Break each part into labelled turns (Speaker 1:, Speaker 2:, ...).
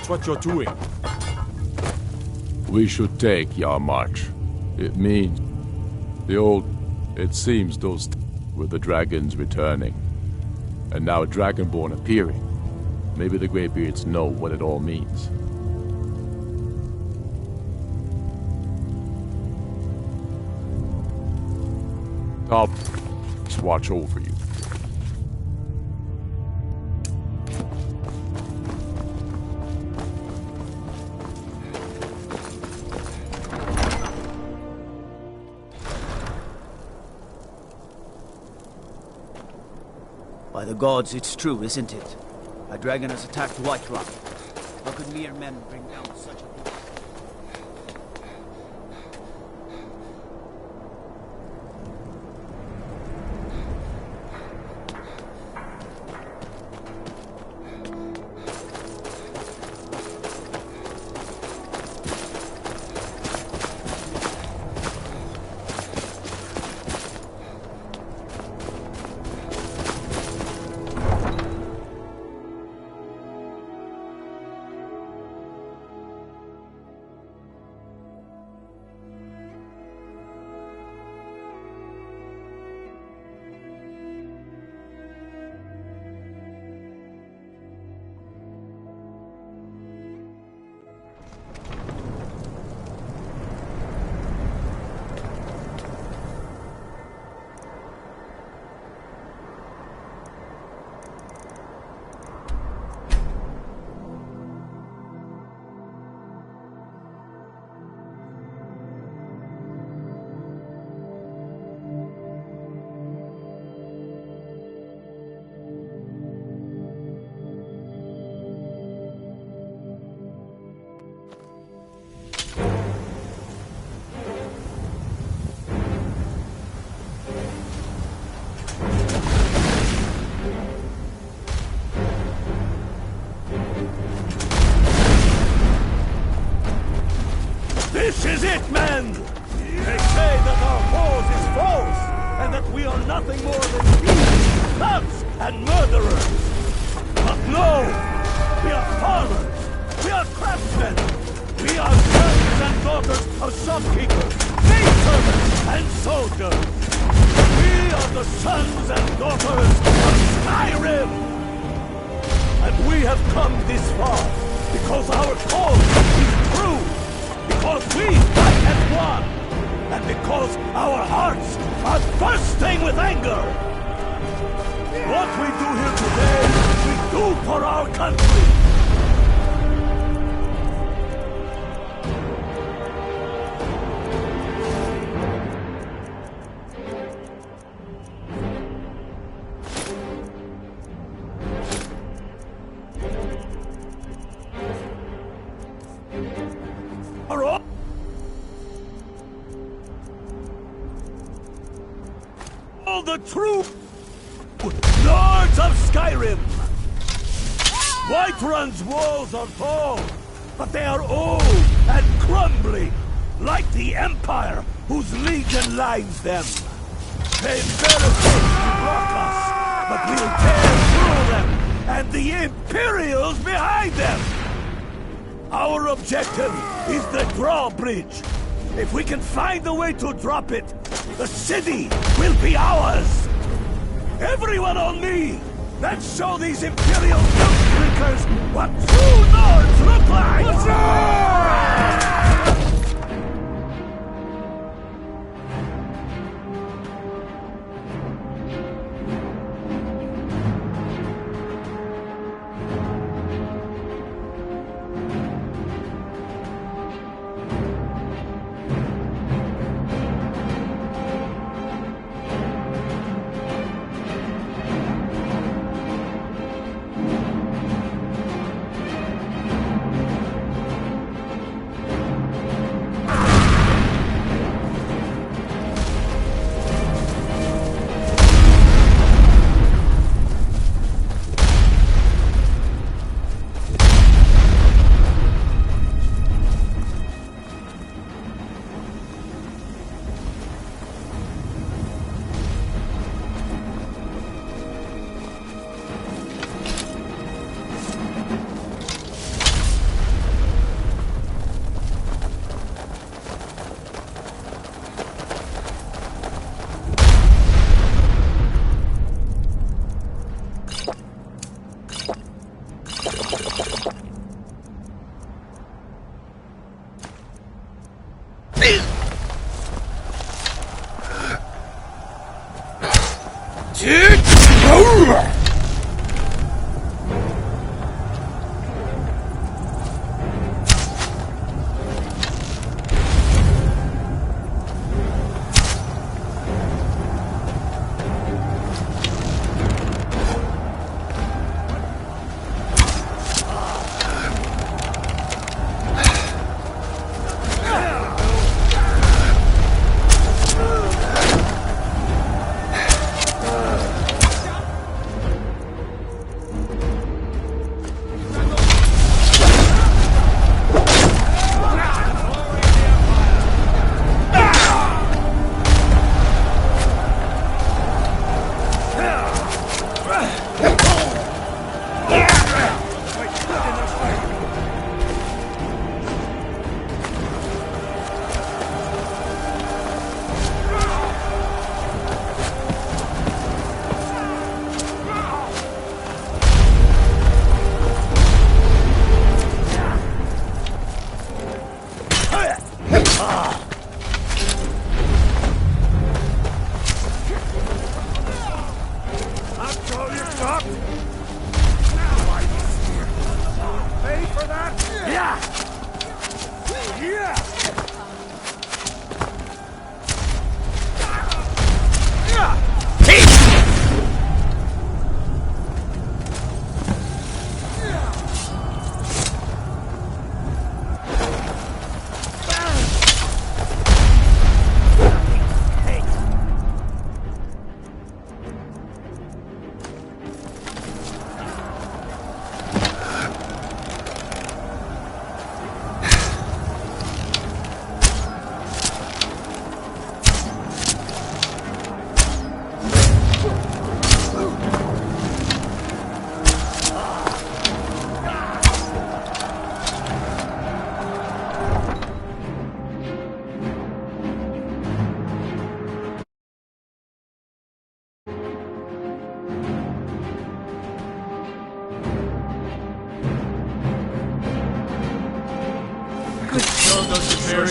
Speaker 1: Watch what you're doing.
Speaker 2: We should take your march. It means it seems those were the dragons returning. And now Dragonborn appearing. Maybe the Greybeards know what it all means. I'll watch over you.
Speaker 3: By the gods, it's true, isn't it? A dragon has attacked Whiterun. How could mere men bring down such a beast?
Speaker 4: This is it, men! They say that our cause is false, and that we are nothing more than thieves, thugs, and murderers. But no! We are farmers! We are craftsmen! We are sons and daughters of shopkeepers, maidservants, and soldiers! We are the sons and daughters of Skyrim! And we have come this far because our cause is true! Because we fight as one! And because our hearts are bursting with anger! What we do here today, we do for our country! All the true lords of Skyrim! Whiterun's walls are tall, but they are old and crumbling, like the Empire whose legion lines them. They barricade to block us, but we'll tear through them, and the Imperials behind them! Our objective is the drawbridge. If we can find a way to drop it, the city will be ours! Everyone on me! Let's show these Imperial milk drinkers what true lords look like!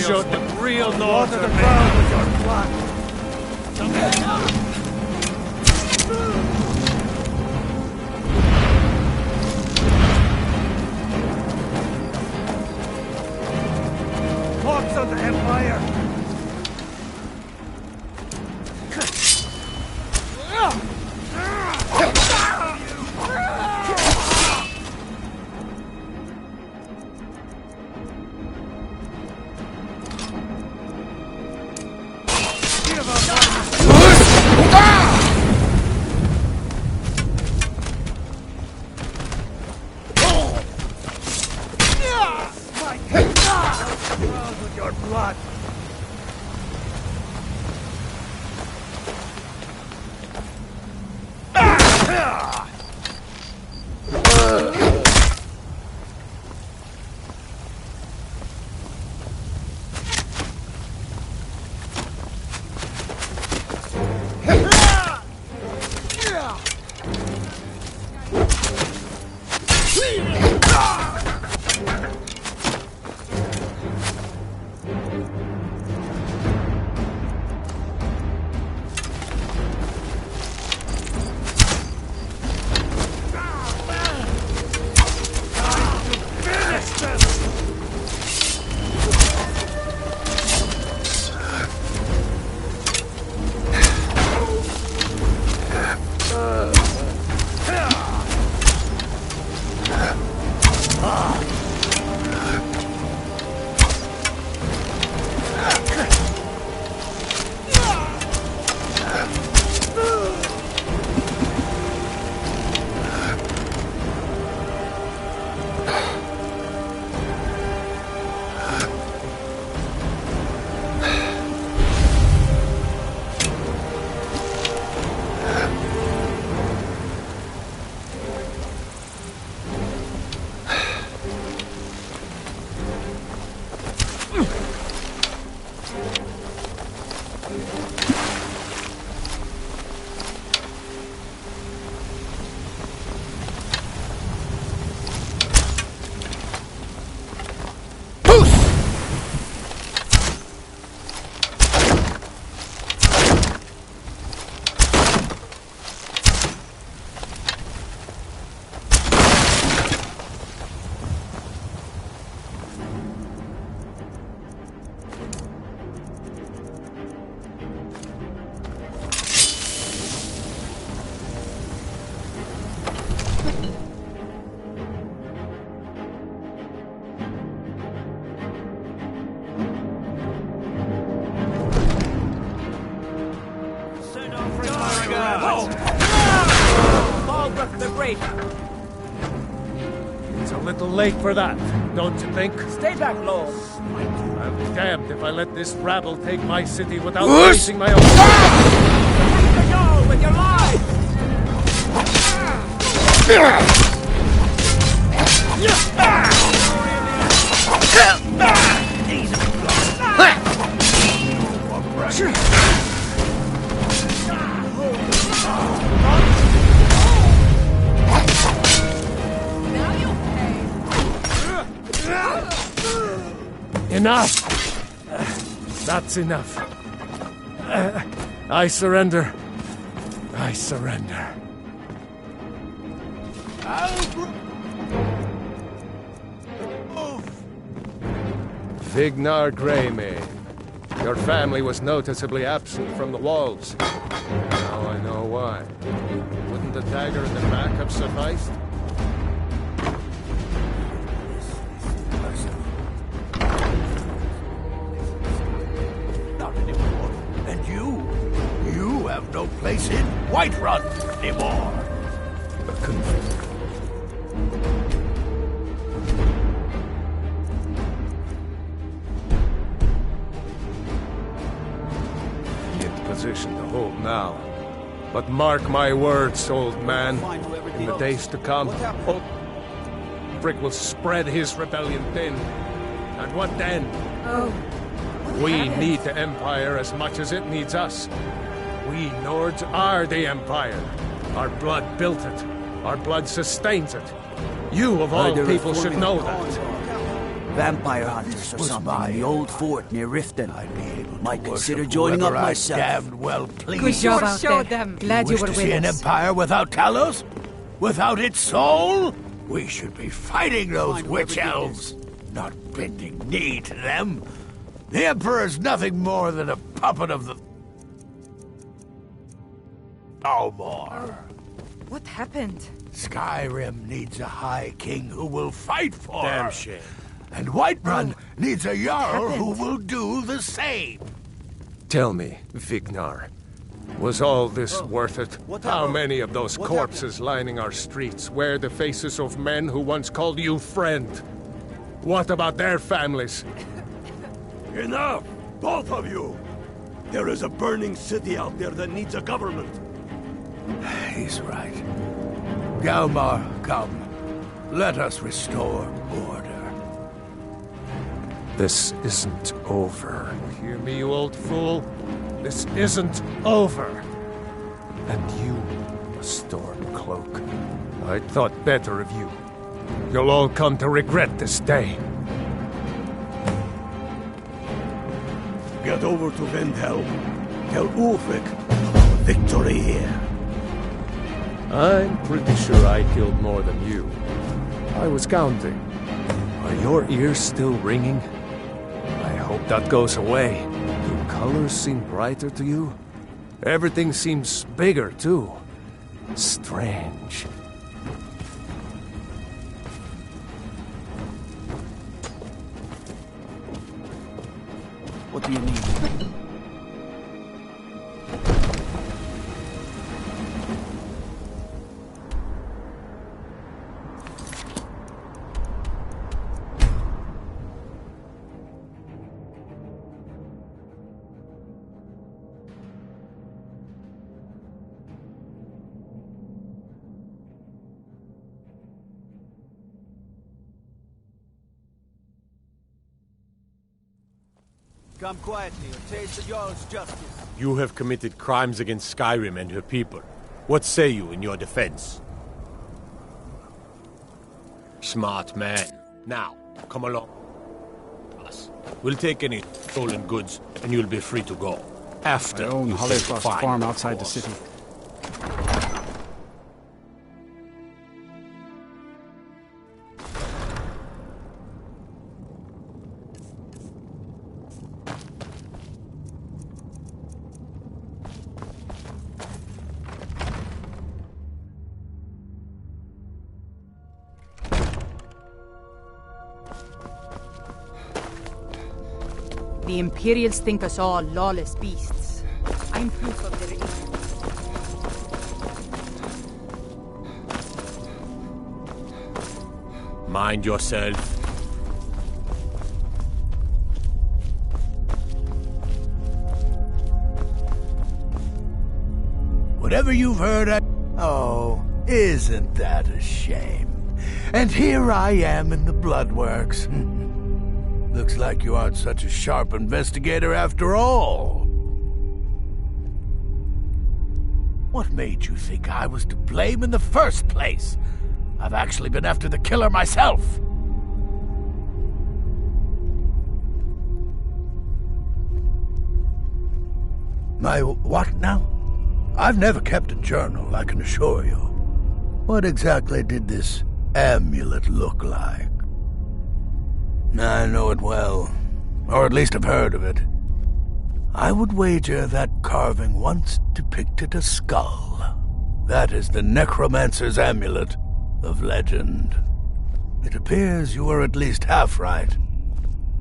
Speaker 4: Showed the real north of the ground with your blood. Hawks of the Empire.
Speaker 1: Ulbrich the Great.
Speaker 5: It's a little late for that, don't you think?
Speaker 1: Stay back, Lord.
Speaker 5: I'll be damned if I let this rabble take my city without facing my own.
Speaker 1: Take the Jarl with your lives!
Speaker 5: Enough! That's enough. I surrender. I surrender. Vignar Greymane. Your family was noticeably absent from the walls. Now I know why. Wouldn't a dagger in the back have sufficed?
Speaker 4: Not anymore. And you have no place in Whiterun anymore.
Speaker 5: Position to hold now. But mark my words, old man. In the days to come, old Frick will spread his rebellion thin. And what then?
Speaker 6: Oh.
Speaker 5: We need the Empire as much as it needs us. We Nords are the Empire. Our blood built it. Our blood sustains it. You, of all people, should know that.
Speaker 3: Vampire hunters or something in the old fort near Riften.
Speaker 4: I'd be able to
Speaker 3: Might consider
Speaker 4: worship
Speaker 3: joining up
Speaker 4: whoever I
Speaker 3: myself.
Speaker 4: damned well pleased.
Speaker 6: Good job out
Speaker 7: showed
Speaker 6: there.
Speaker 7: them.
Speaker 6: Glad you
Speaker 4: Wish
Speaker 6: were
Speaker 4: to
Speaker 6: with
Speaker 4: see an
Speaker 6: us.
Speaker 4: empire without Talos? Without its soul? We should be fighting those witch elves, not bending knee to them. The Emperor's nothing more than a puppet of the... No more.
Speaker 6: What happened?
Speaker 4: Skyrim needs a High King who will fight for
Speaker 5: Damn
Speaker 4: her.
Speaker 5: shame.
Speaker 4: And Whiterun needs a Jarl who
Speaker 6: happened?
Speaker 4: will do the same.
Speaker 5: Tell me, Vignar, was all this worth it? How many of those corpses lining our streets wear the faces of men who once called you friend? What about their families?
Speaker 4: Enough! Both of you! There is a burning city out there that needs a government. He's right. Galmar, come. Let us restore order.
Speaker 5: This isn't over. Hear me, you old fool? This isn't over. And you, a Stormcloak. I thought better of you. You'll all come to regret this day.
Speaker 4: Get over to Vendhelm. Tell Ulfric victory here.
Speaker 5: I'm pretty sure I killed more than you. I was counting. Are your ears still ringing? I hope that goes away. Do colors seem brighter to you? Everything seems bigger, too. Strange.
Speaker 3: What do you need? Come quietly or taste the Jarl's justice.
Speaker 8: You have committed crimes against Skyrim and her people. What say you in your defense? Smart man. Now, come along. Us. We'll take any stolen goods, and you'll be free to go. After
Speaker 9: I own
Speaker 8: you
Speaker 9: Hollycroft
Speaker 8: fine,
Speaker 9: farm
Speaker 8: of
Speaker 9: outside the
Speaker 8: course.
Speaker 9: city.
Speaker 7: The Imperials think us all lawless beasts. I'm proof of their ignorance.
Speaker 8: Mind yourself.
Speaker 9: Whatever you've heard, Oh, isn't that a shame? And here I am in the Bloodworks. Looks like you aren't such a sharp investigator after all. What made you think I was to blame in the first place? I've actually been after the killer myself. My what now? I've never kept a journal, I can assure you. What exactly did this amulet look like? I know it well, or at least I've heard of it. I would wager that carving once depicted a skull. That is the necromancer's amulet of legend. It appears you were at least half right.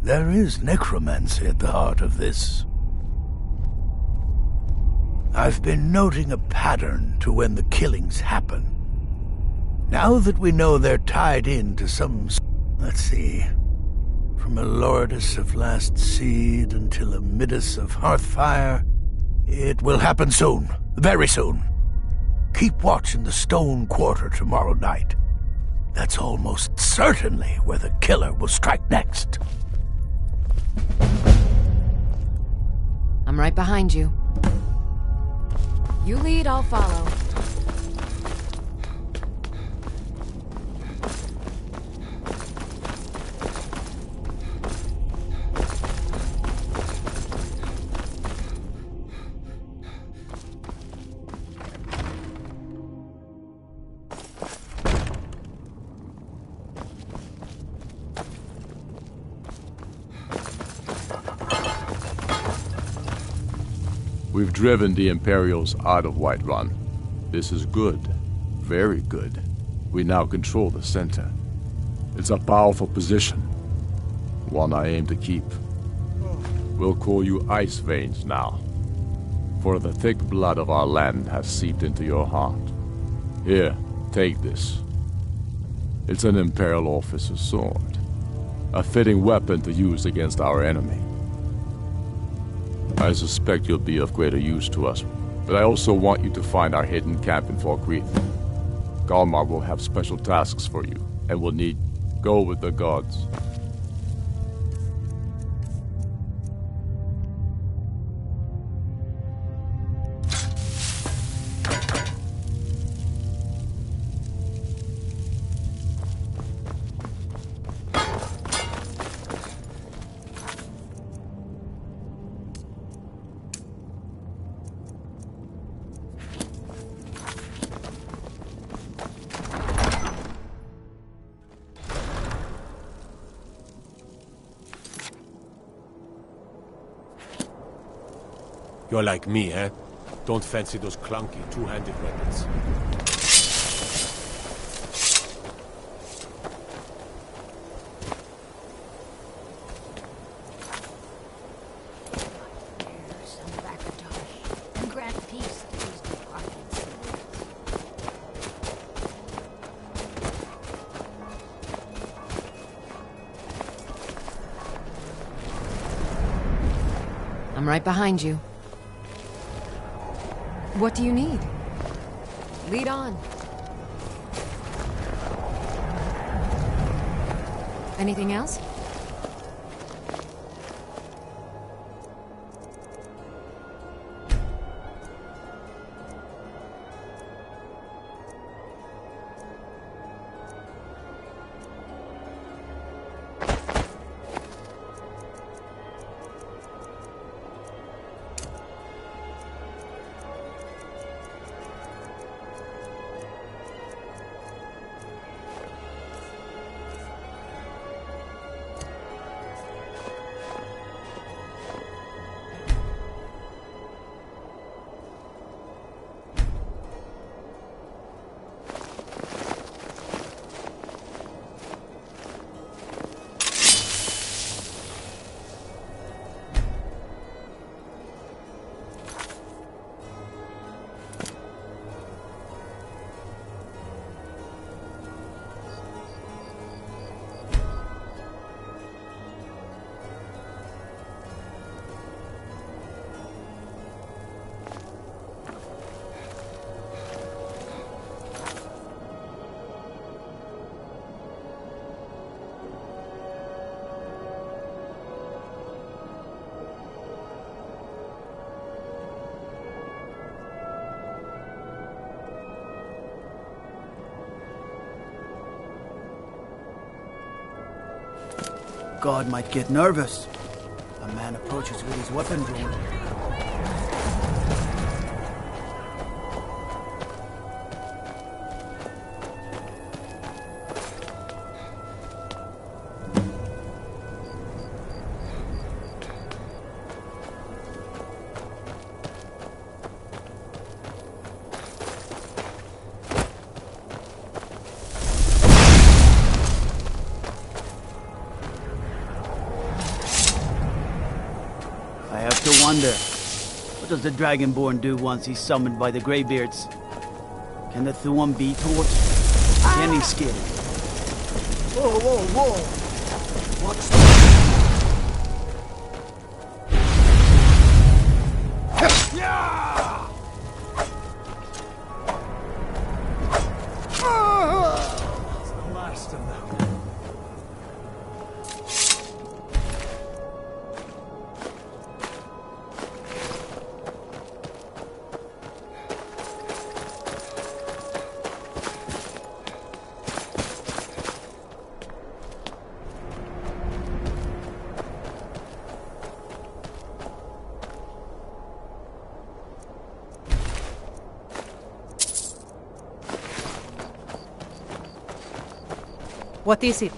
Speaker 9: There is necromancy at the heart of this. I've been noting a pattern to when the killings happen. Now that we know they're tied into some... Let's see... From a Lordis of Last Seed until a Midas of Hearthfire, it will happen soon. Very soon. Keep watch in the Stone Quarter tomorrow night. That's almost certainly where the killer will strike next.
Speaker 10: I'm right behind you. You lead, I'll follow.
Speaker 2: We've driven the Imperials out of Whiterun. This is good. Very good. We now control the center. It's a powerful position. One I aim to keep. We'll call you Ice Veins now. For the thick blood of our land has seeped into your heart. Here, take this. It's an Imperial officer's sword. A fitting weapon to use against our enemy. I suspect you'll be of greater use to us, but I also want you to find our hidden camp in Falkreath. Galmar will have special tasks for you, and will need... Go with the gods.
Speaker 8: You're like me, eh? Don't fancy those clunky, two-handed weapons.
Speaker 10: I'm right behind you. What do you need? Lead on. Anything else?
Speaker 3: god might get nervous. A man approaches with his weapon drawn. I have to wonder, what does the Dragonborn do once he's summoned by the Greybeards? Can the Thuum be taught? Can he skid? Whoa, whoa, whoa! What's
Speaker 5: The last of them.
Speaker 7: What is it?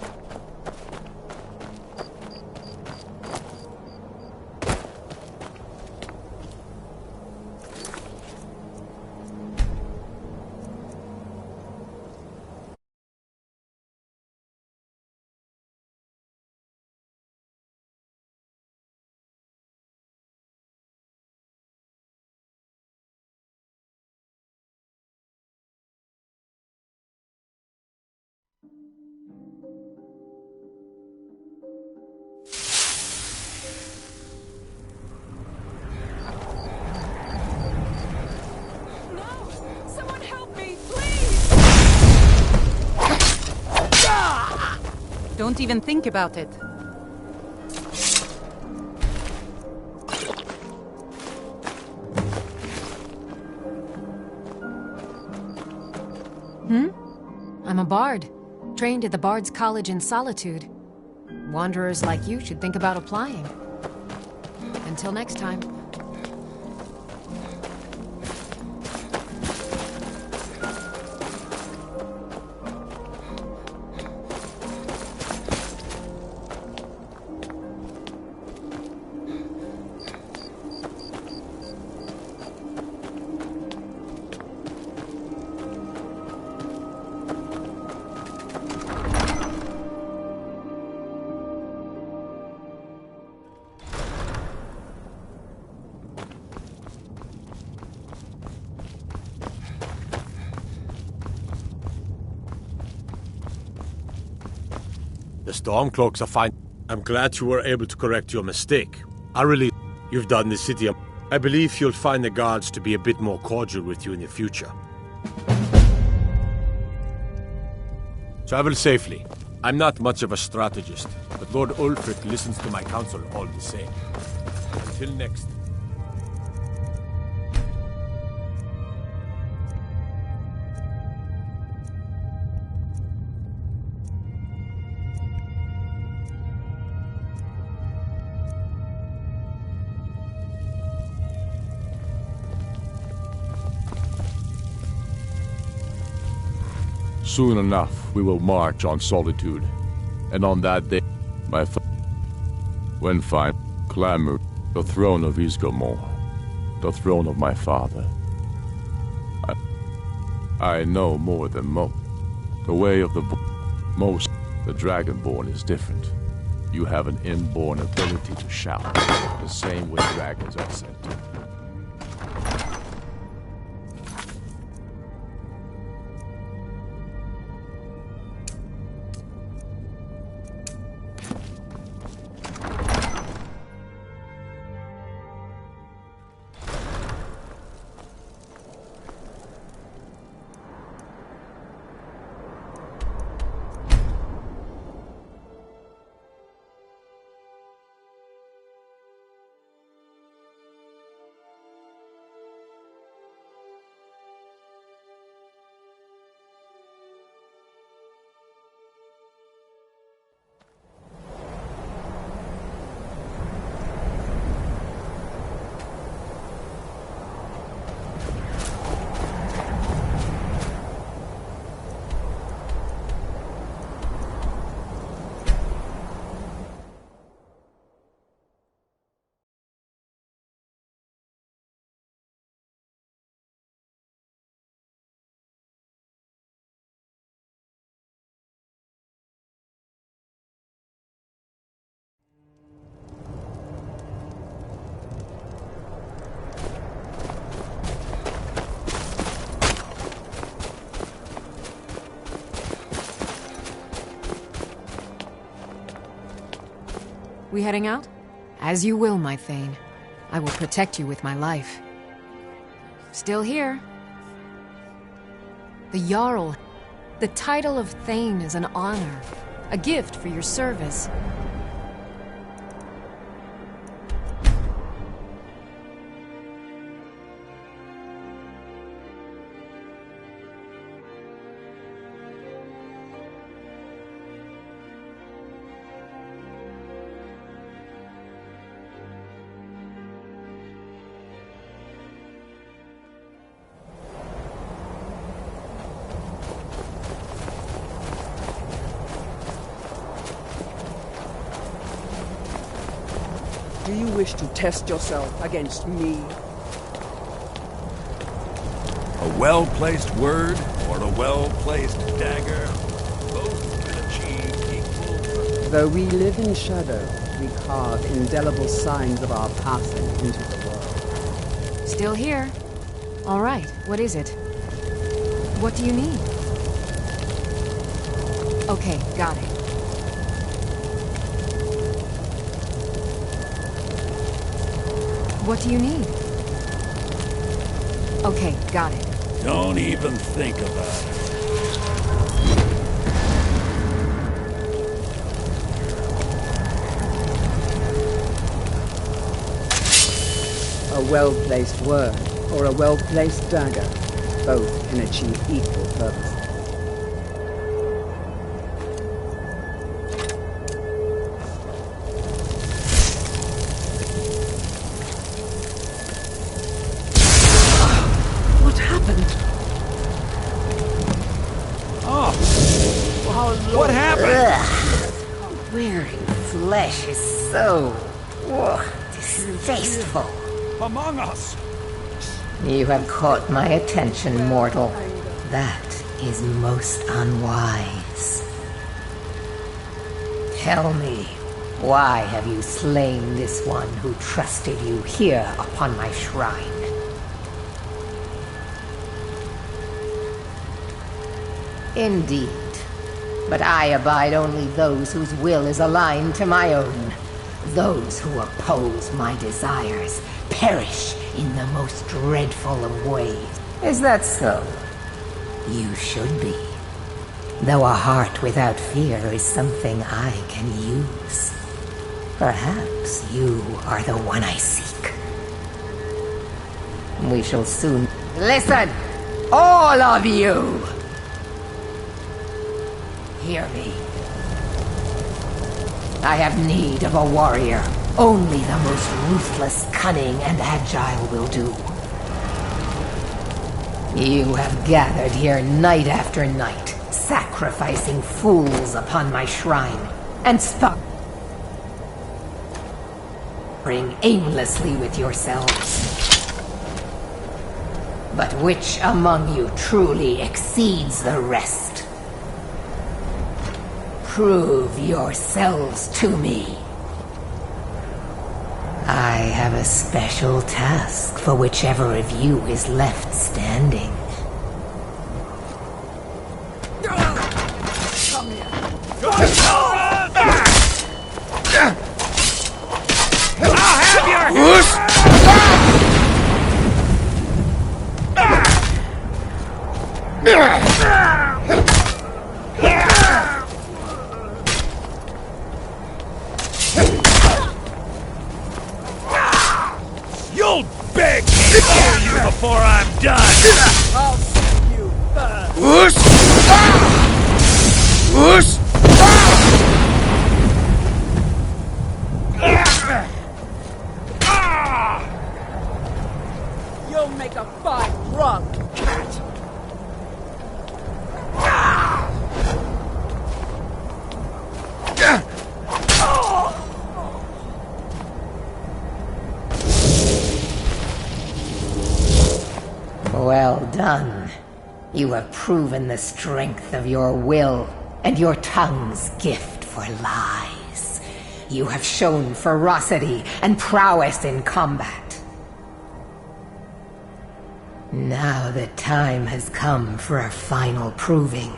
Speaker 6: Someone help me, please!
Speaker 7: Don't even think about it.
Speaker 10: I'm a bard, trained at the Bard's College in Solitude. Wanderers like you should think about applying. Until next time.
Speaker 8: The Stormcloaks are fine. I'm glad you were able to correct your mistake. You've done the city. I believe you'll find the guards to be a bit more cordial with you in the future. Travel safely. I'm not much of a strategist, but Lord Ulfric listens to my counsel all the same. Until next.
Speaker 2: Soon enough, we will march on Solitude, and on that day, when fine, clamor the throne of Isgomor, the throne of my father. I know more than most. The way of the Dragonborn is different. You have an inborn ability to shout, the same way dragons are said to.
Speaker 10: We heading out? As you will, my Thane. I will protect you with my life. Still here. The Jarl. The title of Thane is an honor. A gift for your service.
Speaker 6: Do you wish to test yourself against me?
Speaker 11: A well-placed word or a well-placed dagger, both can achieve equal...
Speaker 12: Though we live in shadow, we carve indelible signs of our passing into the world.
Speaker 10: Still here. All right, what is it? What do you need? Okay, got it. What do you need? Okay, got it.
Speaker 11: Don't even think about it.
Speaker 12: A well-placed word or a well-placed dagger, both can achieve equal purpose.
Speaker 1: What happened?
Speaker 13: Wearing flesh is so distasteful.
Speaker 1: Among us.
Speaker 13: You have caught my attention, mortal. That is most unwise. Tell me, why have you slain this one who trusted you here upon my shrine? Indeed. But I abide only those whose will is aligned to my own. Those who oppose my desires perish in the most dreadful of ways. Is that so? You should be. Though a heart without fear is something I can use. Perhaps you are the one I seek. We shall soon... Listen! All of you! Hear me. I have need of a warrior. Only the most ruthless, cunning, and agile will do. You have gathered here night after night, sacrificing fools upon my shrine, and sparring aimlessly with yourselves. But which among you truly exceeds the rest? Prove yourselves to me. I have a special task for whichever of you is left standing.
Speaker 1: Come here. I'll have your...
Speaker 4: You'll beg me to kill you before I'm done!
Speaker 1: I'll see you first.
Speaker 11: Whoosh! Whoosh!
Speaker 1: You'll make a fine rug, cat.
Speaker 13: Well done. You have proven the strength of your will and your tongue's gift for lies. You have shown ferocity and prowess in combat. Now the time has come for a final proving.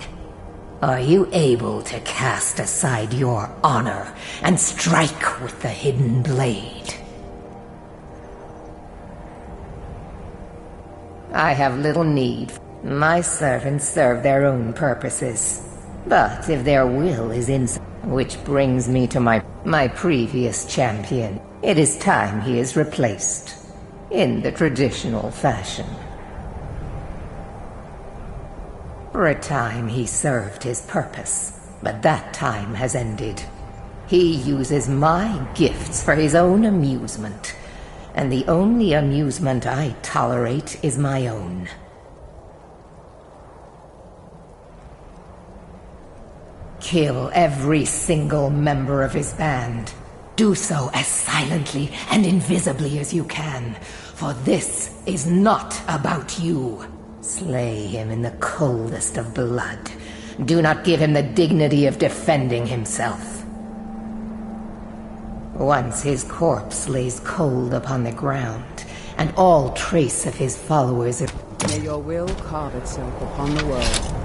Speaker 13: Are you able to cast aside your honor and strike with the hidden blade? I have little need. My servants serve their own purposes. But if their will is in... Which brings me to my previous champion. It is time he is replaced. In the traditional fashion. For a time he served his purpose, but that time has ended. He uses my gifts for his own amusement, and the only amusement I tolerate is my own. Kill every single member of his band. Do so as silently and invisibly as you can, for this is not about you. Slay him in the coldest of blood. Do not give him the dignity of defending himself. Once his corpse lays cold upon the ground, and all trace of his followers...
Speaker 12: May your will carve itself upon the world.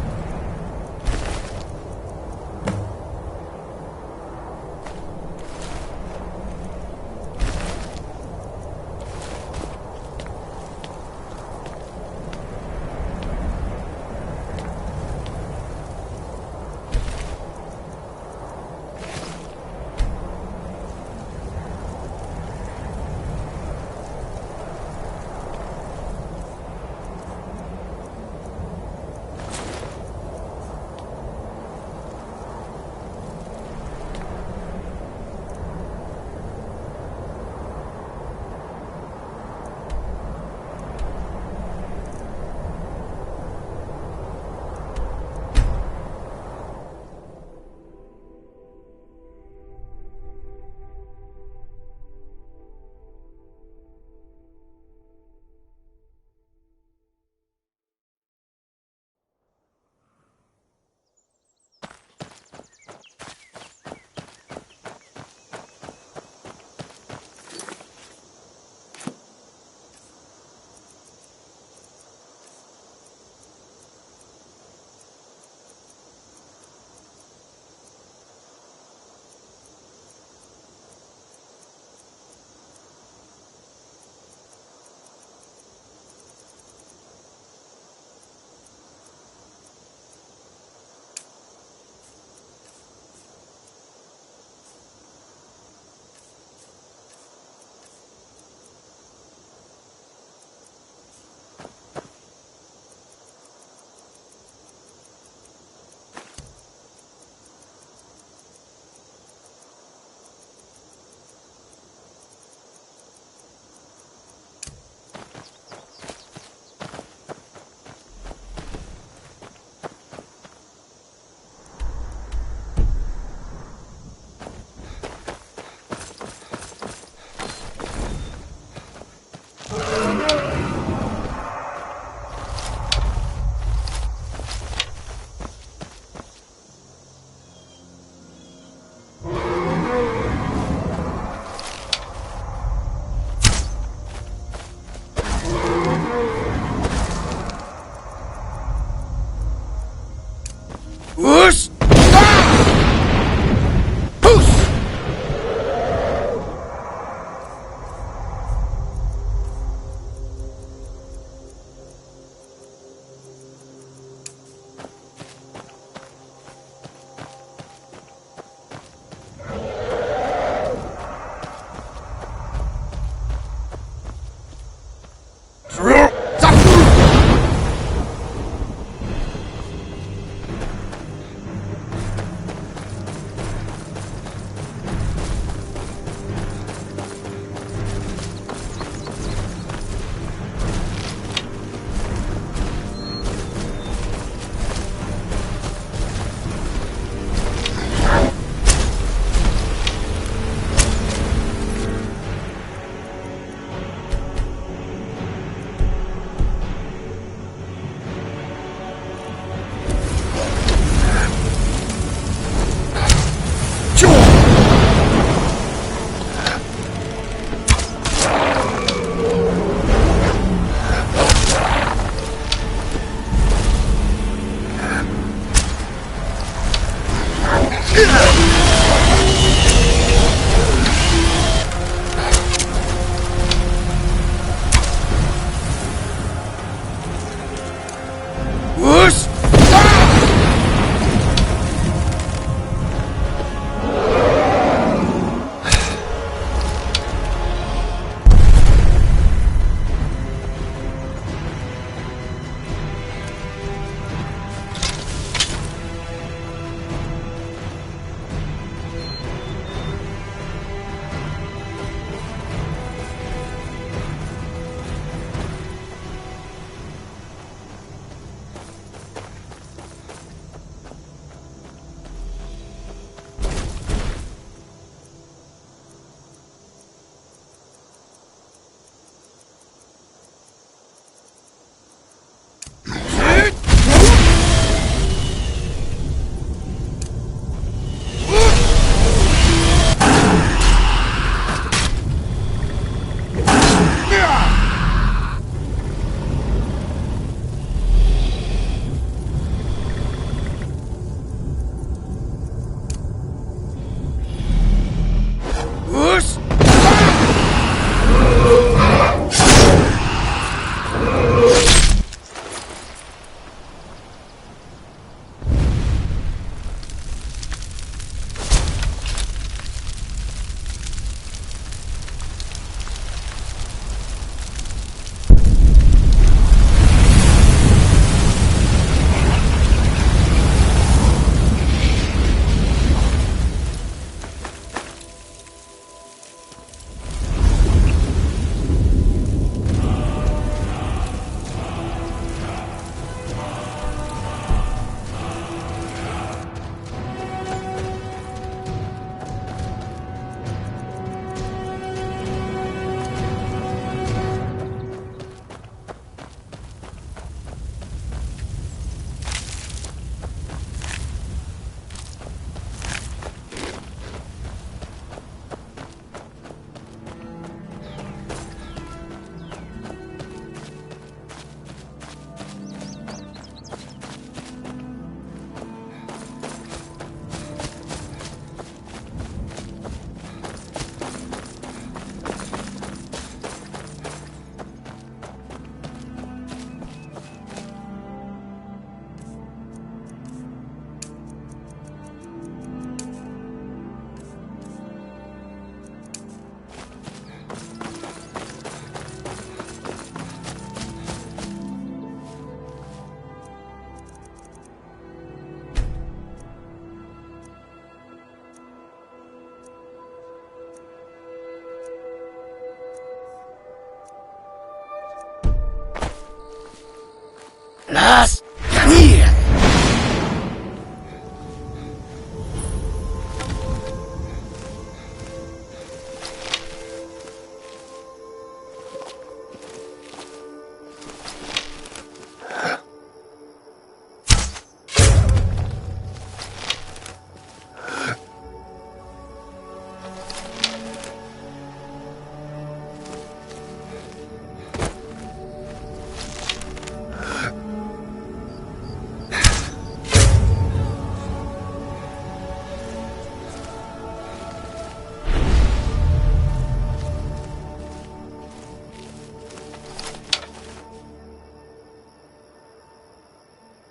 Speaker 9: Las, come here!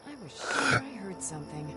Speaker 10: I was sure I heard something.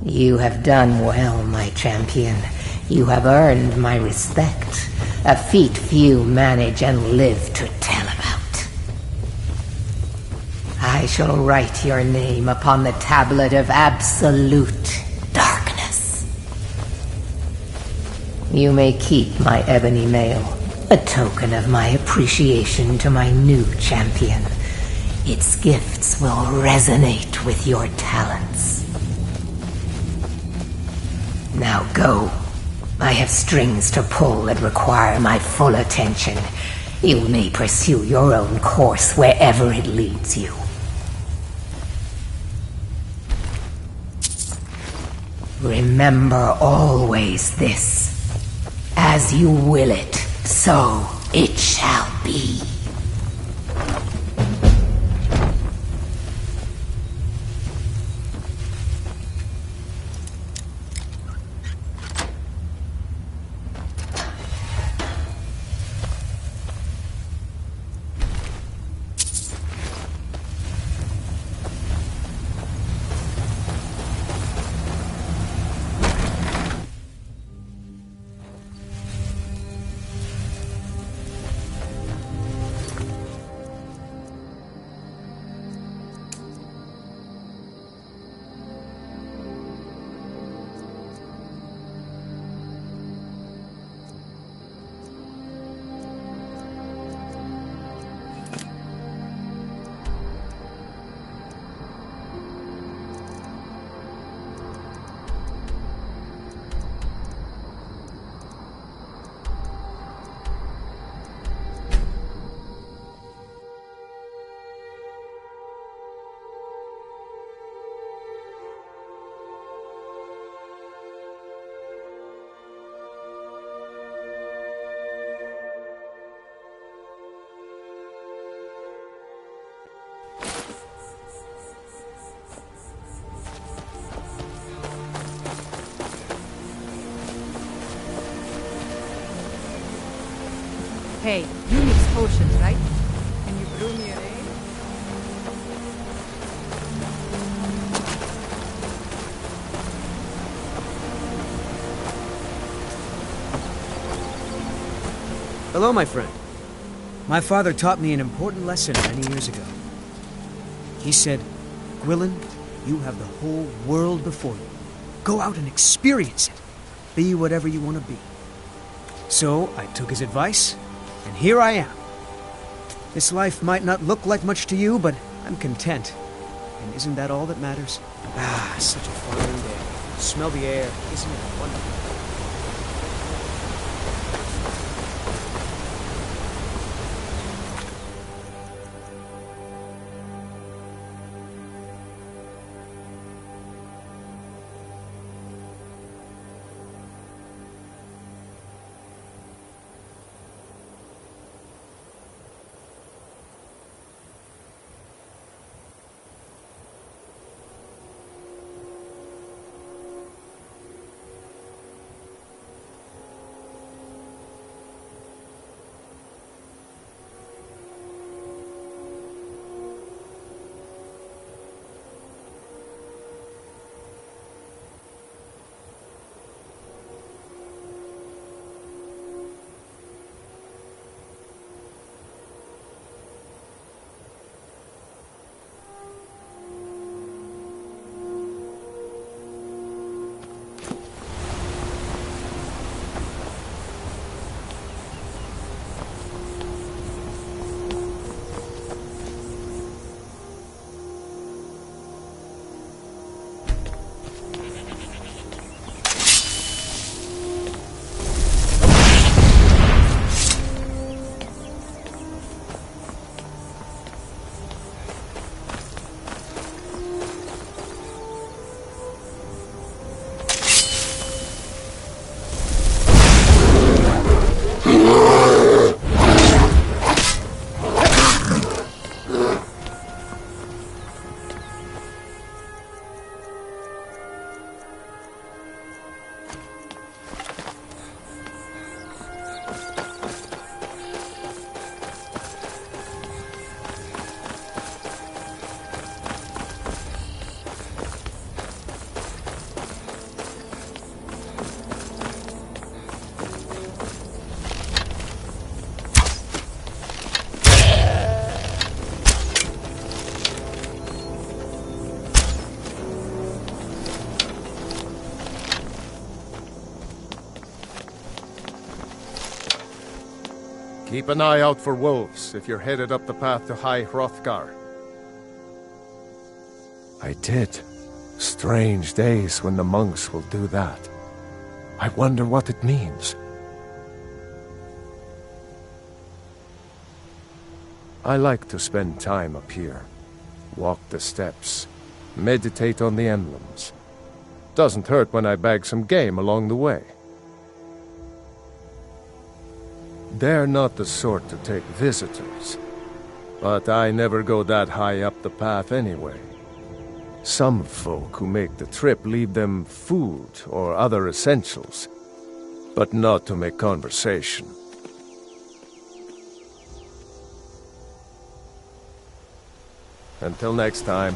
Speaker 13: You have done well, my champion. You have earned my respect, a feat few manage and live to tell about. I shall write your name upon the tablet of absolute darkness. You may keep my ebony mail, a token of my appreciation to my new champion. Its gifts will resonate with your talents. Now go. I have strings to pull that require my full attention. You may pursue your own course wherever it leads you. Remember always this. As you will it, so it shall be.
Speaker 7: Hey, you mix potions, right? Can you brew me an ale?
Speaker 14: Hello, my friend. My father taught me an important lesson many years ago. He said, Gwilyn, you have the whole world before you. Go out and experience it. Be whatever you want to be. So I took his advice, and here I am. This life might not look like much to you, but I'm content. And isn't that all that matters? Ah, such a fine day. Smell the air. Isn't it wonderful?
Speaker 5: Keep an eye out for wolves if you're headed up the path to High Hrothgar. I did. Strange days when the monks will do that. I wonder what it means. I like to spend time up here. Walk the steps. Meditate on the emblems. Doesn't hurt when I bag some game along the way. They're not the sort to take visitors. But I never go that high up the path anyway. Some folk who make the trip leave them food or other essentials, but not to make conversation. Until next time.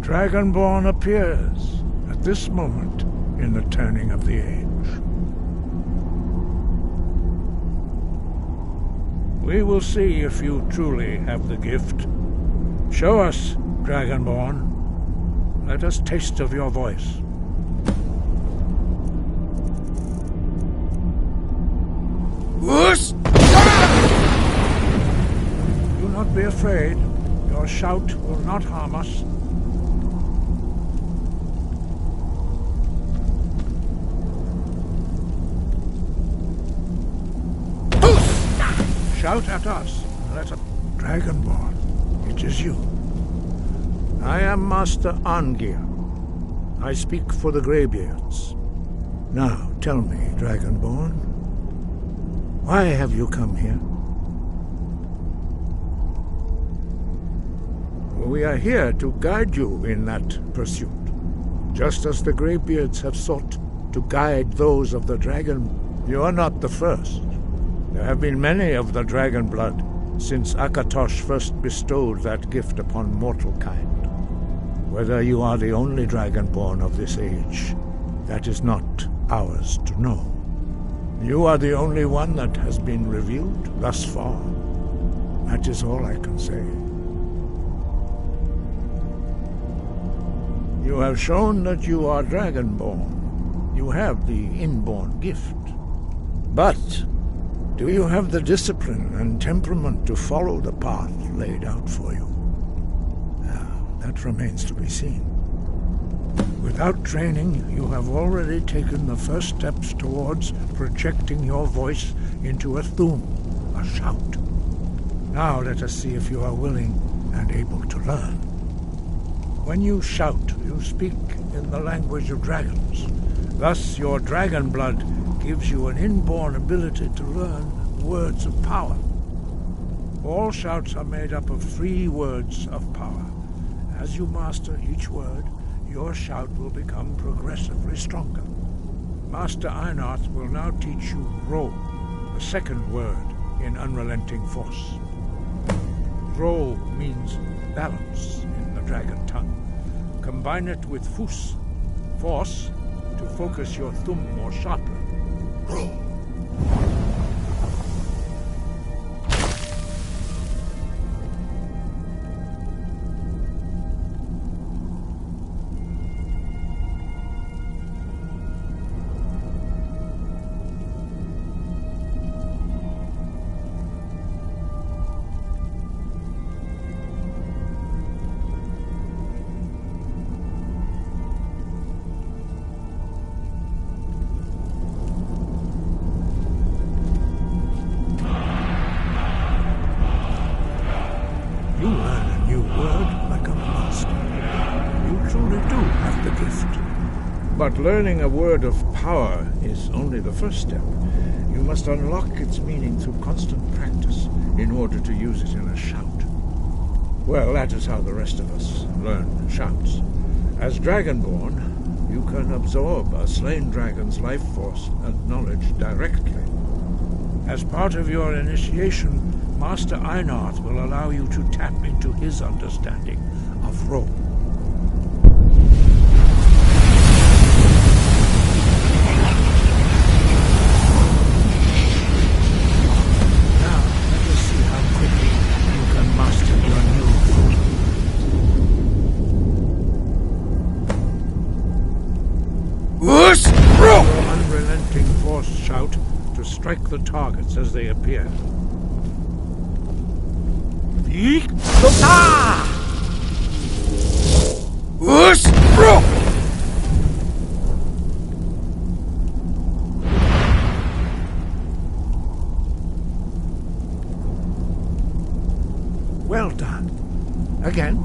Speaker 9: Dragonborn appears at this moment in the turning of the age. We will see if you truly have the gift. Show us, Dragonborn. Let us taste of your voice. Do not be afraid. Your shout will not harm us. Shout at us. Let us... Dragonborn, it is you. I am Master Arngir. I speak for the Greybeards. Now, tell me, Dragonborn, why have you come here? We are here to guide you in that pursuit, just as the Greybeards have sought to guide those of the dragon. You are not the first. There have been many of the dragon blood since Akatosh first bestowed that gift upon mortal kind. Whether you are the only dragonborn of this age, that is not ours to know. You are the only one that has been revealed thus far. That is all I can say. You have shown that you are dragonborn. You have the inborn gift. But do you have the discipline and temperament to follow the path laid out for you? That remains to be seen. Without training, you have already taken the first steps towards projecting your voice into a thum, a shout. Now let us see if you are willing and able to learn. When you shout, you speak in the language of dragons. Thus, your dragon blood gives you an inborn ability to learn words of power. All shouts are made up of 3 words of power. As you master each word, your shout will become progressively stronger. Master Einarth will now teach you Ro, the second word in Unrelenting Force. Ro means balance in the dragon tongue. Combine it with Fus, force, to focus your thumb more sharply. Ro. You learn a new word like a master. You truly do have the gift. But learning a word of power is only the first step. You must unlock its meaning through constant practice in order to use it in a shout. Well, that is how the rest of us learn shouts. As Dragonborn, you can absorb a slain dragon's life force and knowledge directly. As part of your initiation, Master Einarth will allow you to tap into his understanding of Ro. Now, let us see how quickly you can master your new Whoosh! Ro! Unrelenting force shout to strike the targets as they appear. Whoosh! Ro! Well done. Again.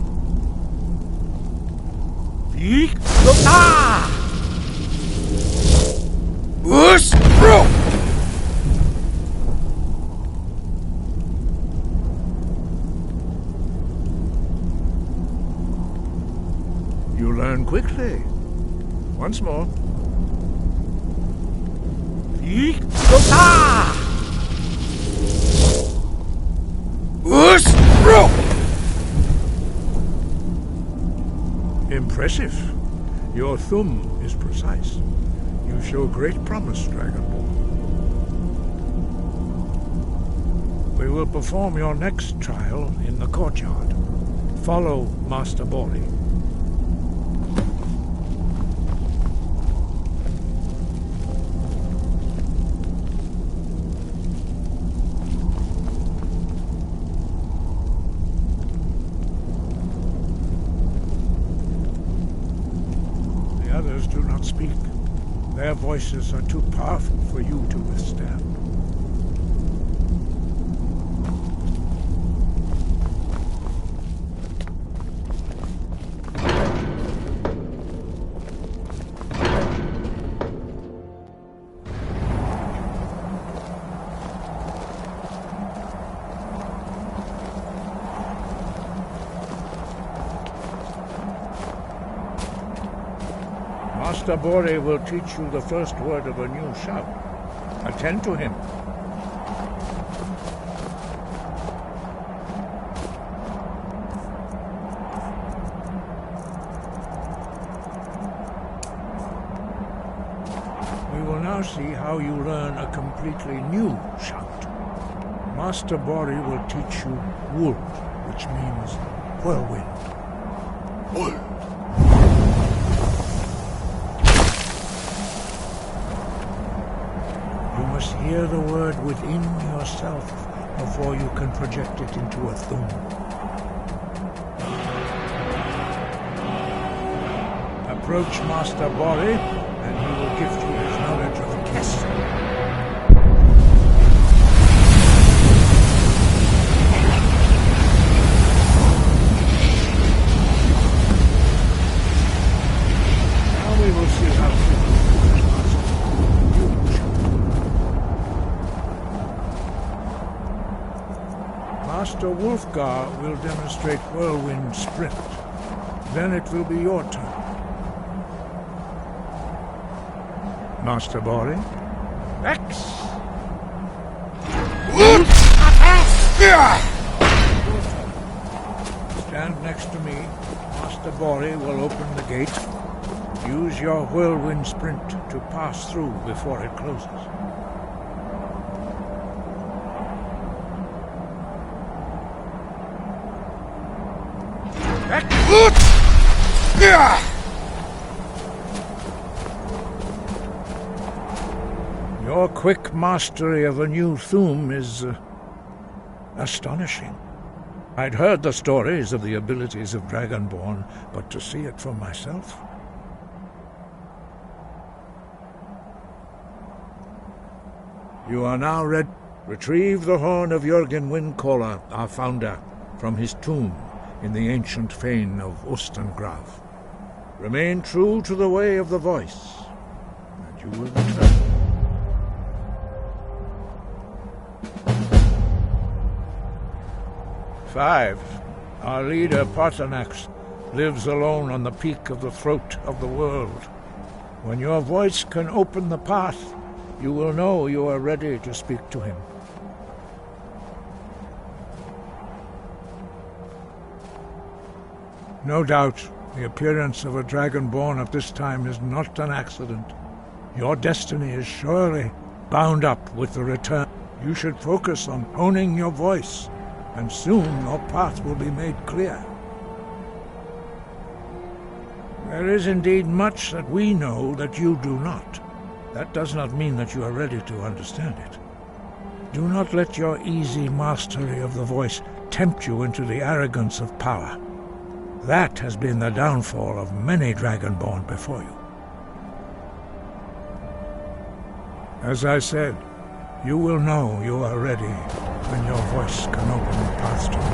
Speaker 9: Whoosh! Ro! You learn quickly. Once more. Whoosh! Ro! Impressive. Your thumb is precise. You show great promise, Dragonborn. We will perform your next trial in the courtyard. Follow Master Bori. The others do not speak. Their voices are too powerful for you to withstand. Master Bori will teach you the first word of a new shout. Attend to him. We will now see how you learn a completely new shout. Master Bori will teach you Wold, which means whirlwind. Wold. Hear the word within yourself before you can project it into a thum. Approach Master Bori, and he will gift you his knowledge of Kess. Now we will see how Master Wolfgar will demonstrate Whirlwind Sprint. Then it will be your turn. Master Bori? X! Stand next to me. Master Bori will open the gate. Use your Whirlwind Sprint to pass through before it closes. Your quick mastery of a new thum is astonishing. I'd heard the stories of the abilities of Dragonborn, but to see it for myself... You are now ready. Retrieve the horn of Jürgen Windcaller, our founder, from his tomb in the ancient fane of Ustengrav. Remain true to the way of the voice, and you will return. Five. Our leader, Paternax, lives alone on the peak of the throat of the world. When your voice can open the path, you will know you are ready to speak to him. No doubt, the appearance of a Dragonborn at this time is not an accident. Your destiny is surely bound up with the return. You should focus on honing your voice, and soon your path will be made clear. There is indeed much that we know that you do not. That does not mean that you are ready to understand it. Do not let your easy mastery of the voice tempt you into the arrogance of power. That has been the downfall of many Dragonborn before you. As I said, you will know you are ready when your voice can open the path to me.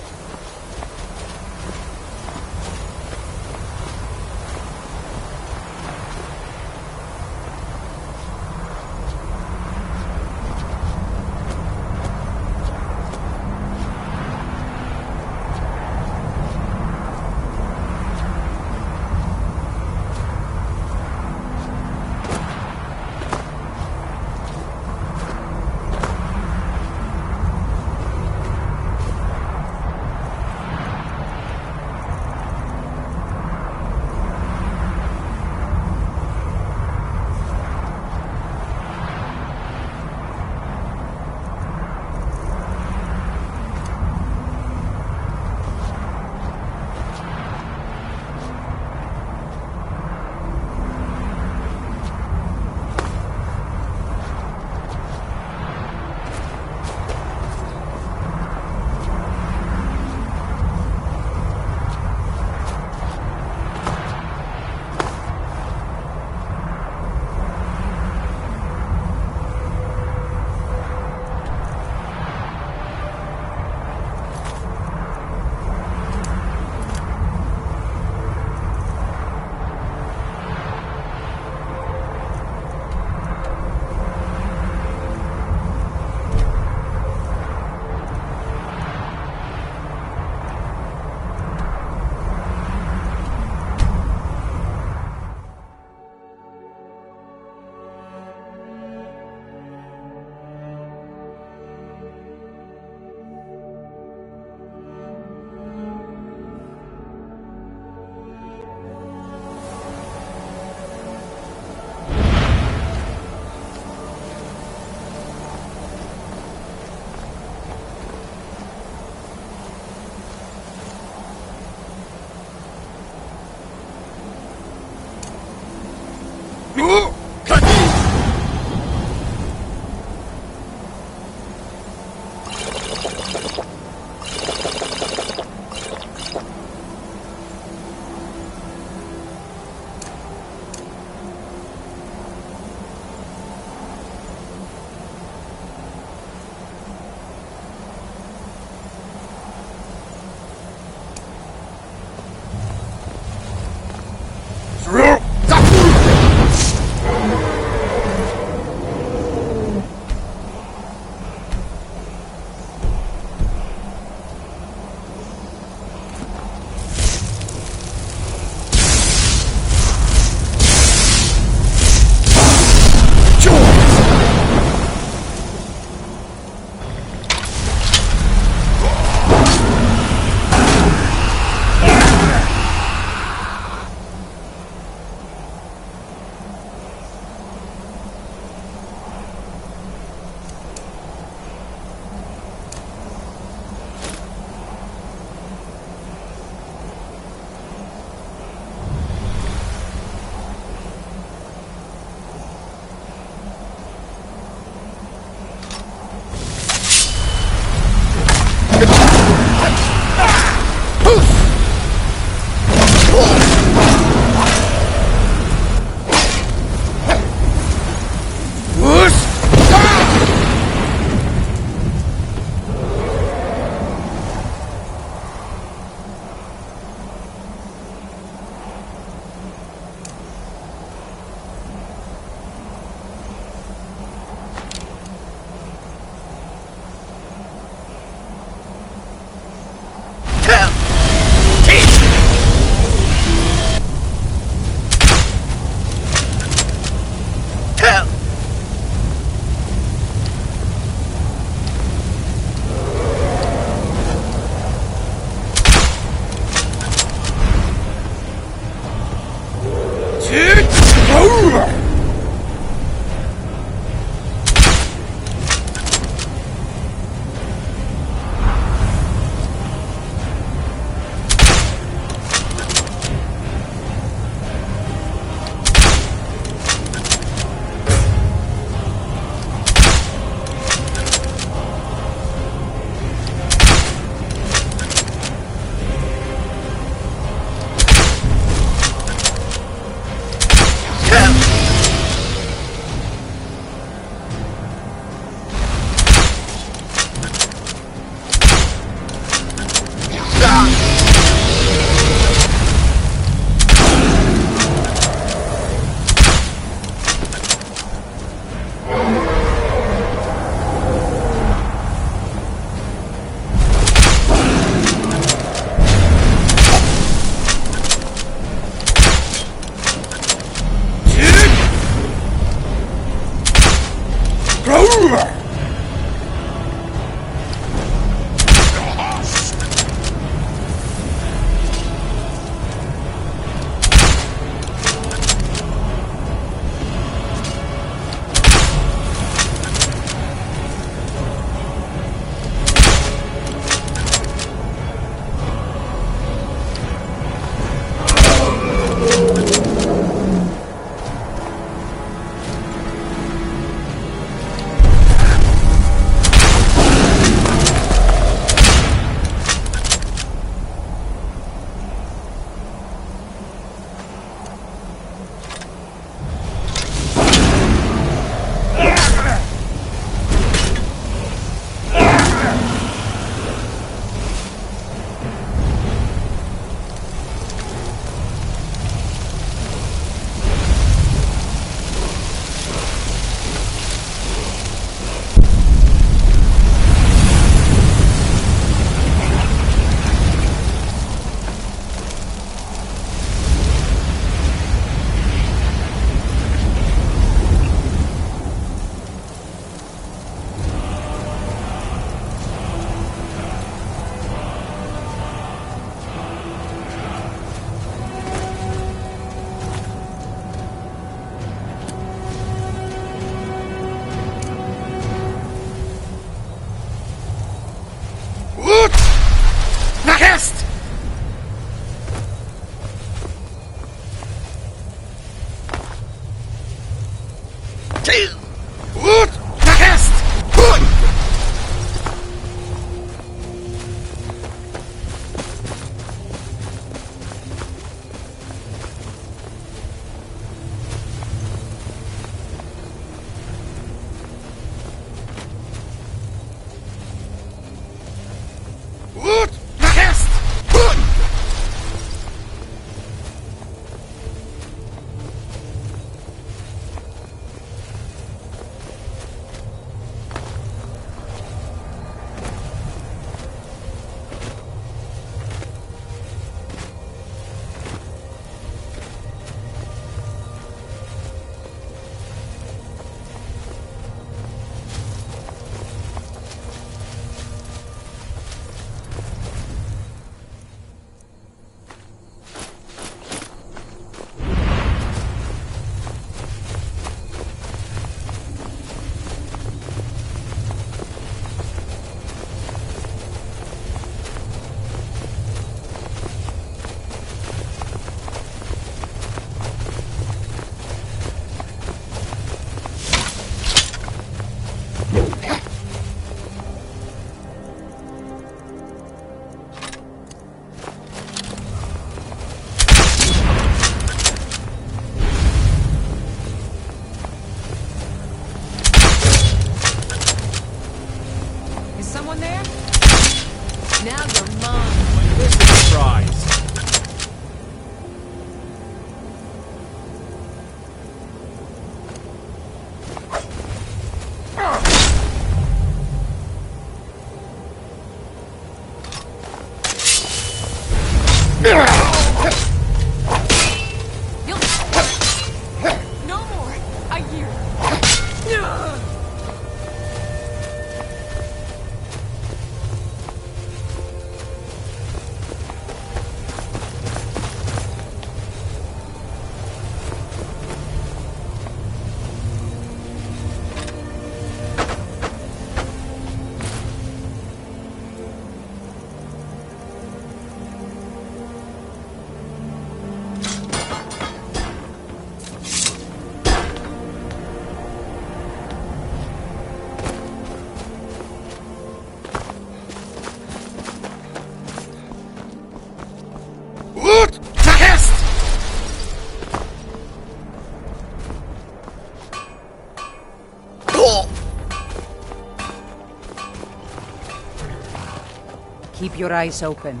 Speaker 7: Keep your eyes open.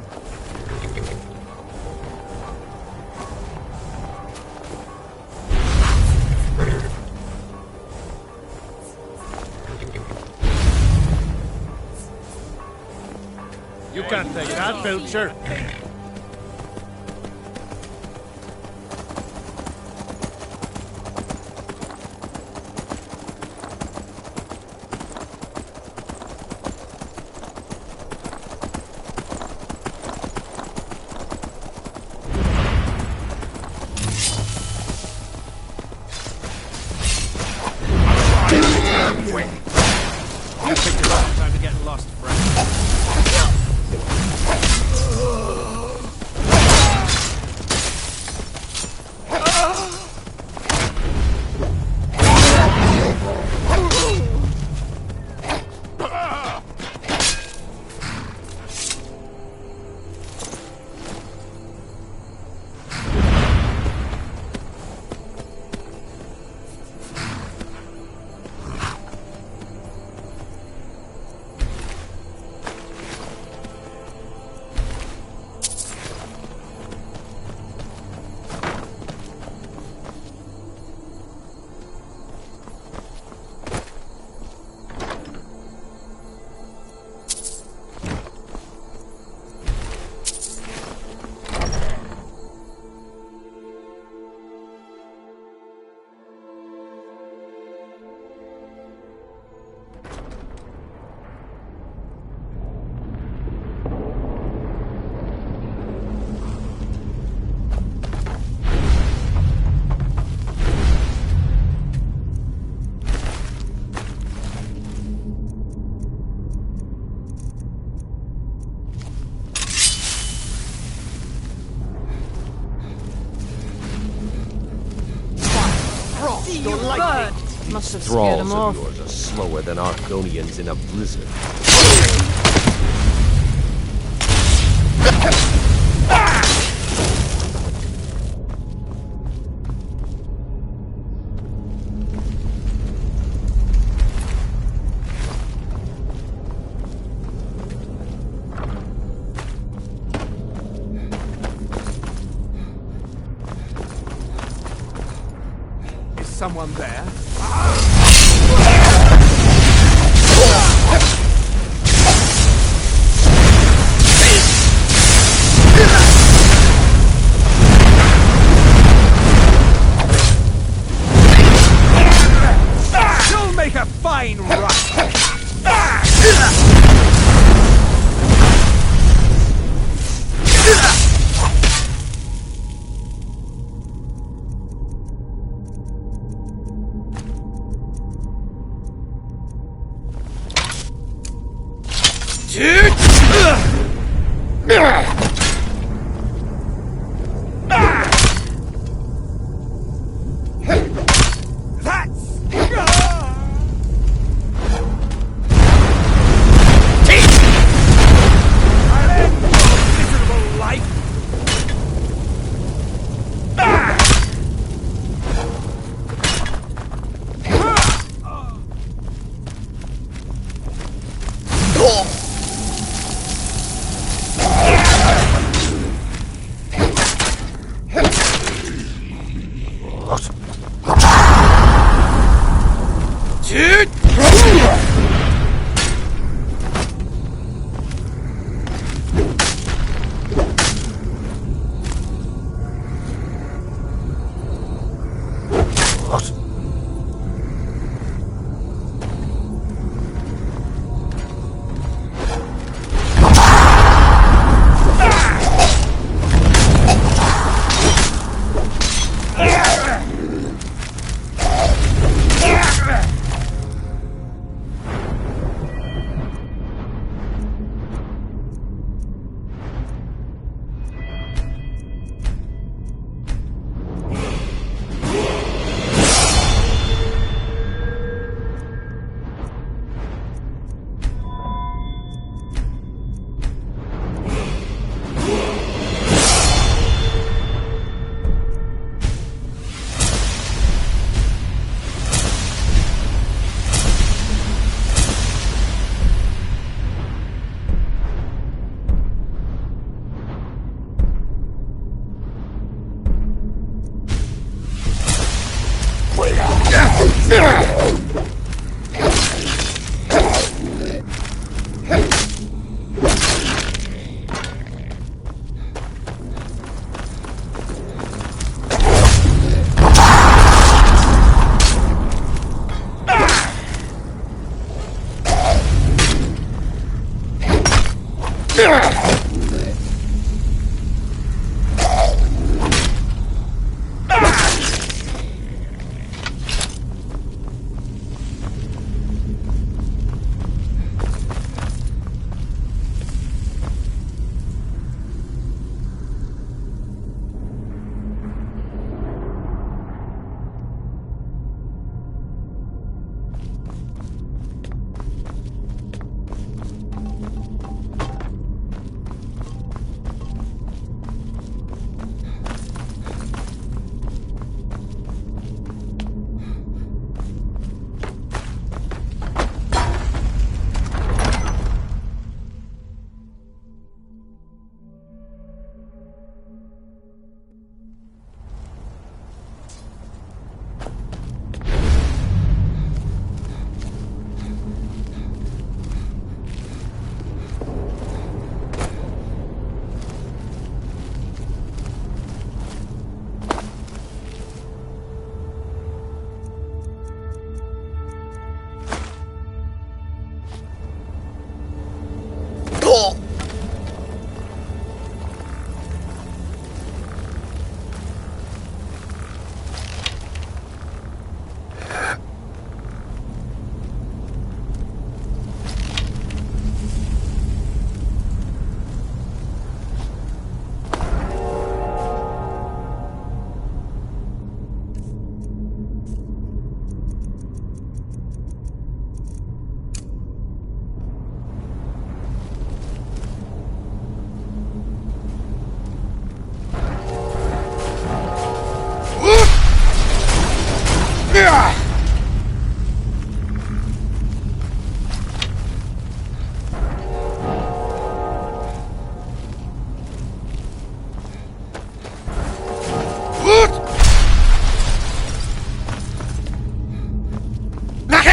Speaker 8: You can't take that, Pilcher.
Speaker 1: quick! You picked the wrong time to get lost, friend.
Speaker 10: Must have scared him off.
Speaker 5: Thralls of yours are slower than Arthonians in a blizzard.
Speaker 1: Is someone there? You'll make a fine run.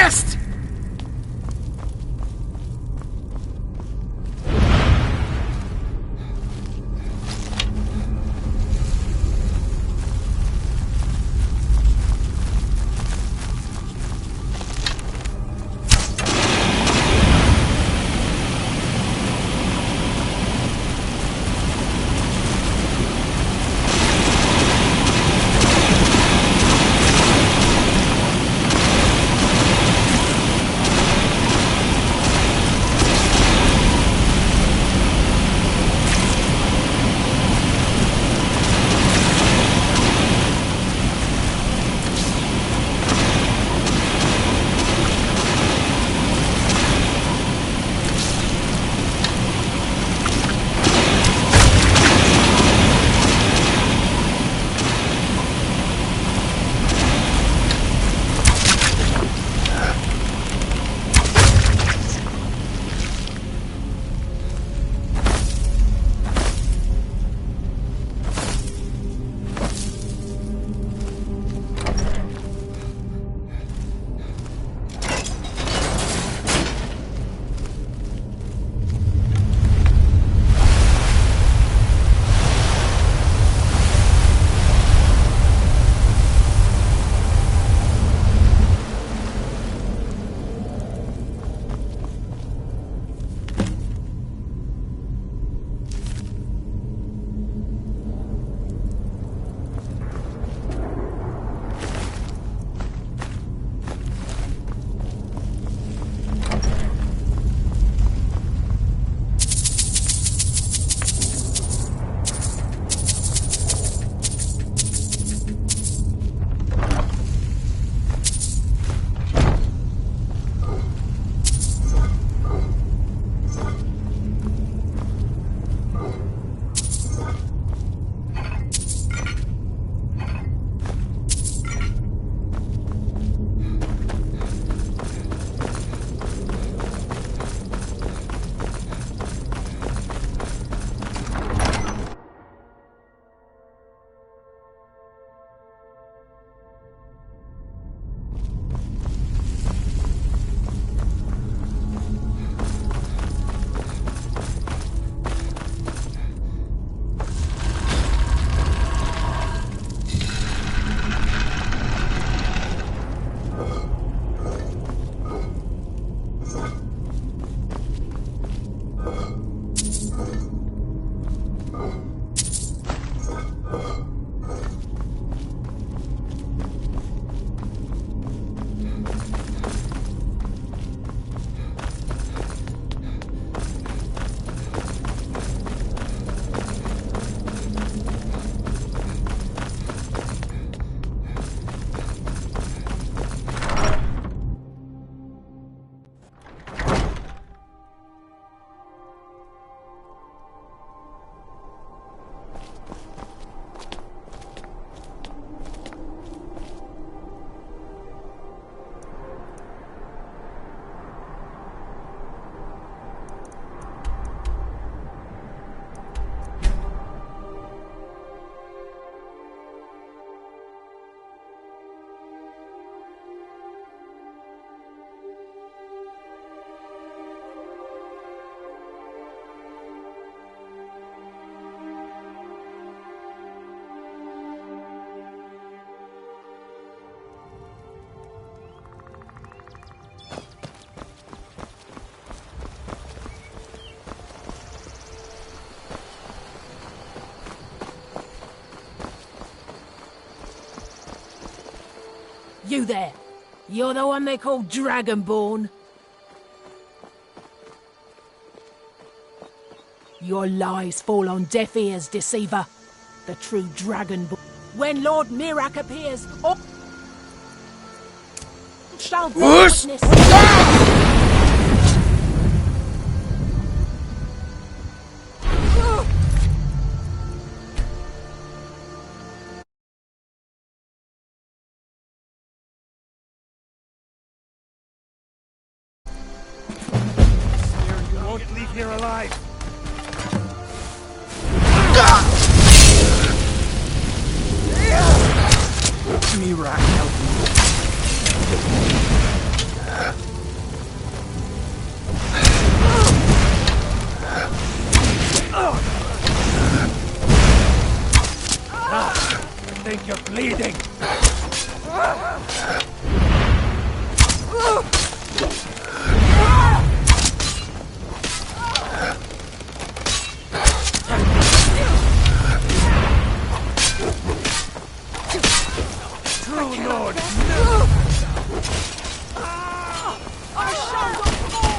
Speaker 14: chest!
Speaker 15: You there. You're the one they call Dragonborn. Your lies fall on deaf ears, deceiver. The true Dragonborn. When Lord Mirak appears, all shall be witness.
Speaker 4: You won't leave here alive.
Speaker 14: Mirak help me.
Speaker 11: You're bleeding!
Speaker 4: True Lord!
Speaker 15: Our sons will fall!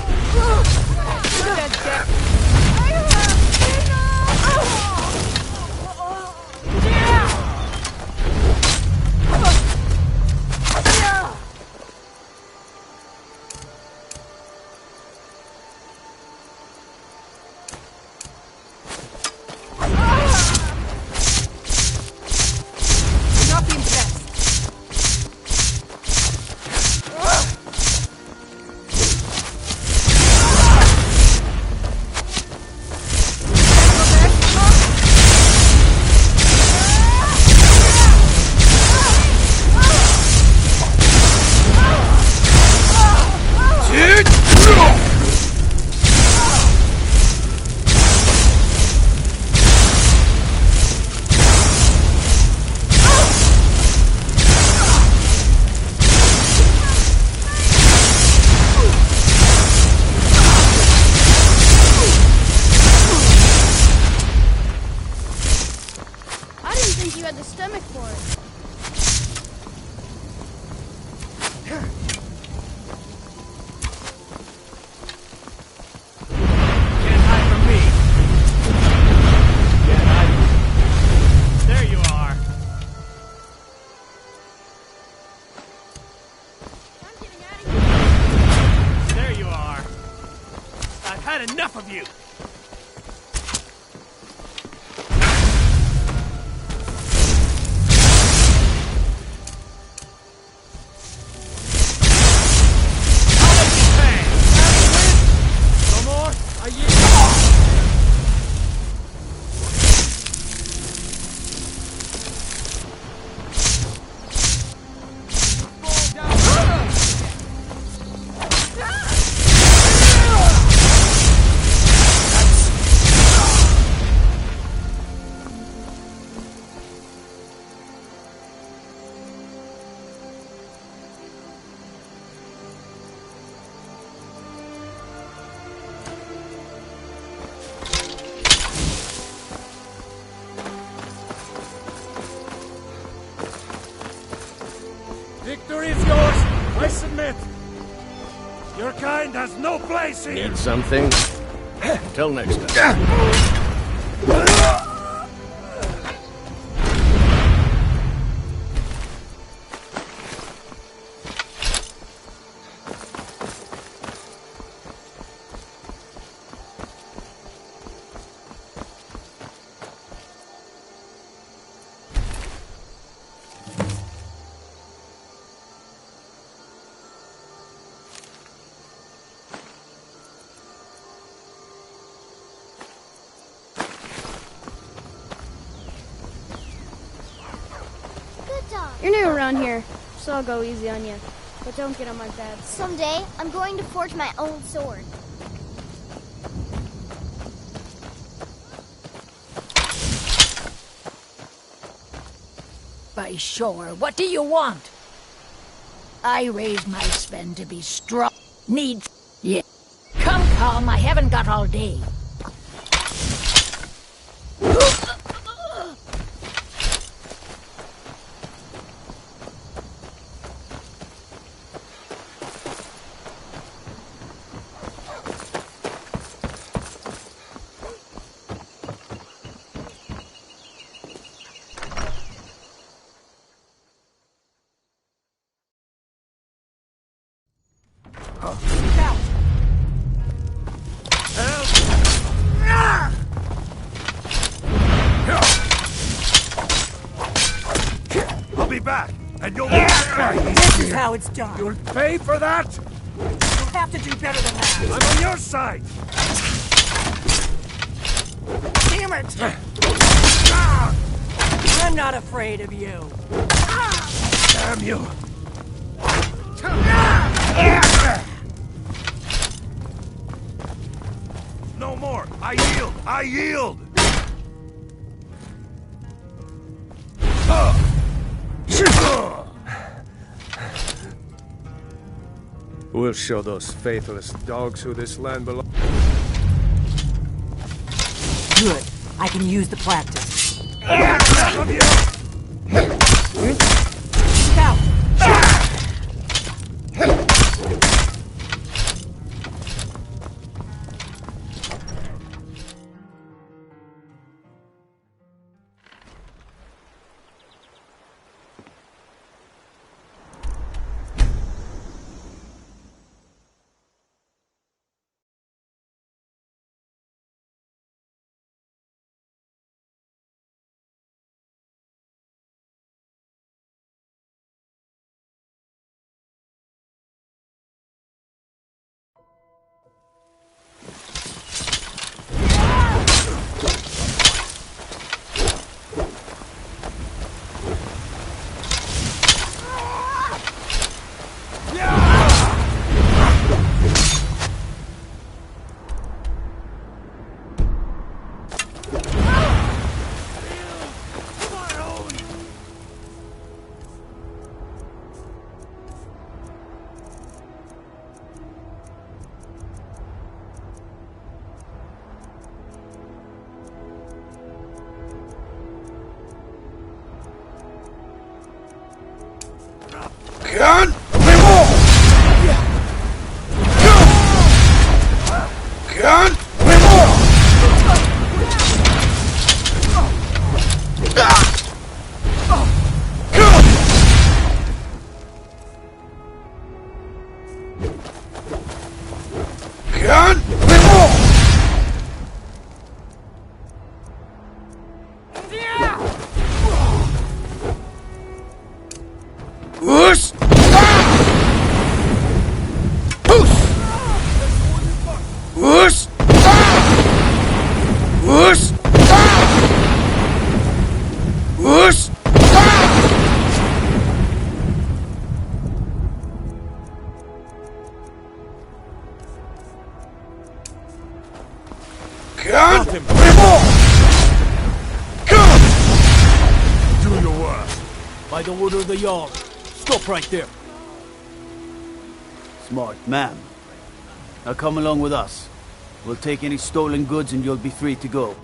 Speaker 1: enough of you!
Speaker 4: Victory is yours! I submit! Your kind has no place here!
Speaker 16: Need something? Till next time.
Speaker 17: You're new around here, so I'll go easy on you. But don't get on my bad side.
Speaker 18: Someday, I'm going to forge my own sword.
Speaker 15: By sure, what do you want? I raised my Sven to be strong. Needs... Yeah. Come, I haven't got all day.
Speaker 4: I'll be back, and you'll...
Speaker 15: This is how it's done.
Speaker 4: You'll pay for that?
Speaker 15: You'll have to do better than that.
Speaker 4: I'm on your side!
Speaker 15: Damn it! I'm not afraid of you.
Speaker 4: Damn you! No more! I yield! I yield!
Speaker 5: We'll show those faithless dogs who this land belongs.
Speaker 7: Good. I can use the practice. Scout!
Speaker 9: Can
Speaker 3: Do your work. By the order of the Jarl. Stop right there. Smart man. Now come along with us. We'll take any stolen goods and you'll be free to go.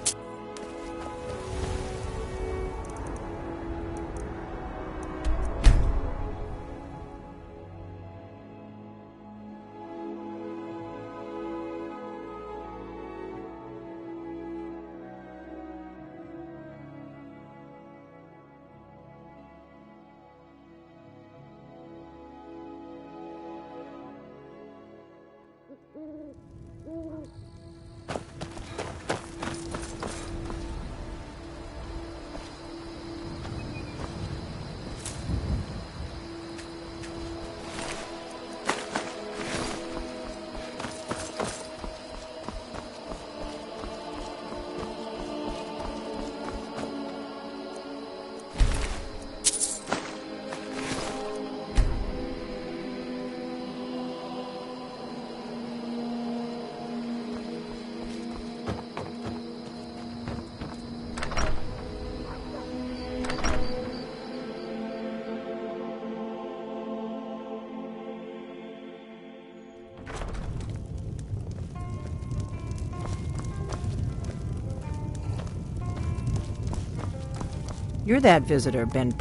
Speaker 19: You're that visitor, Ben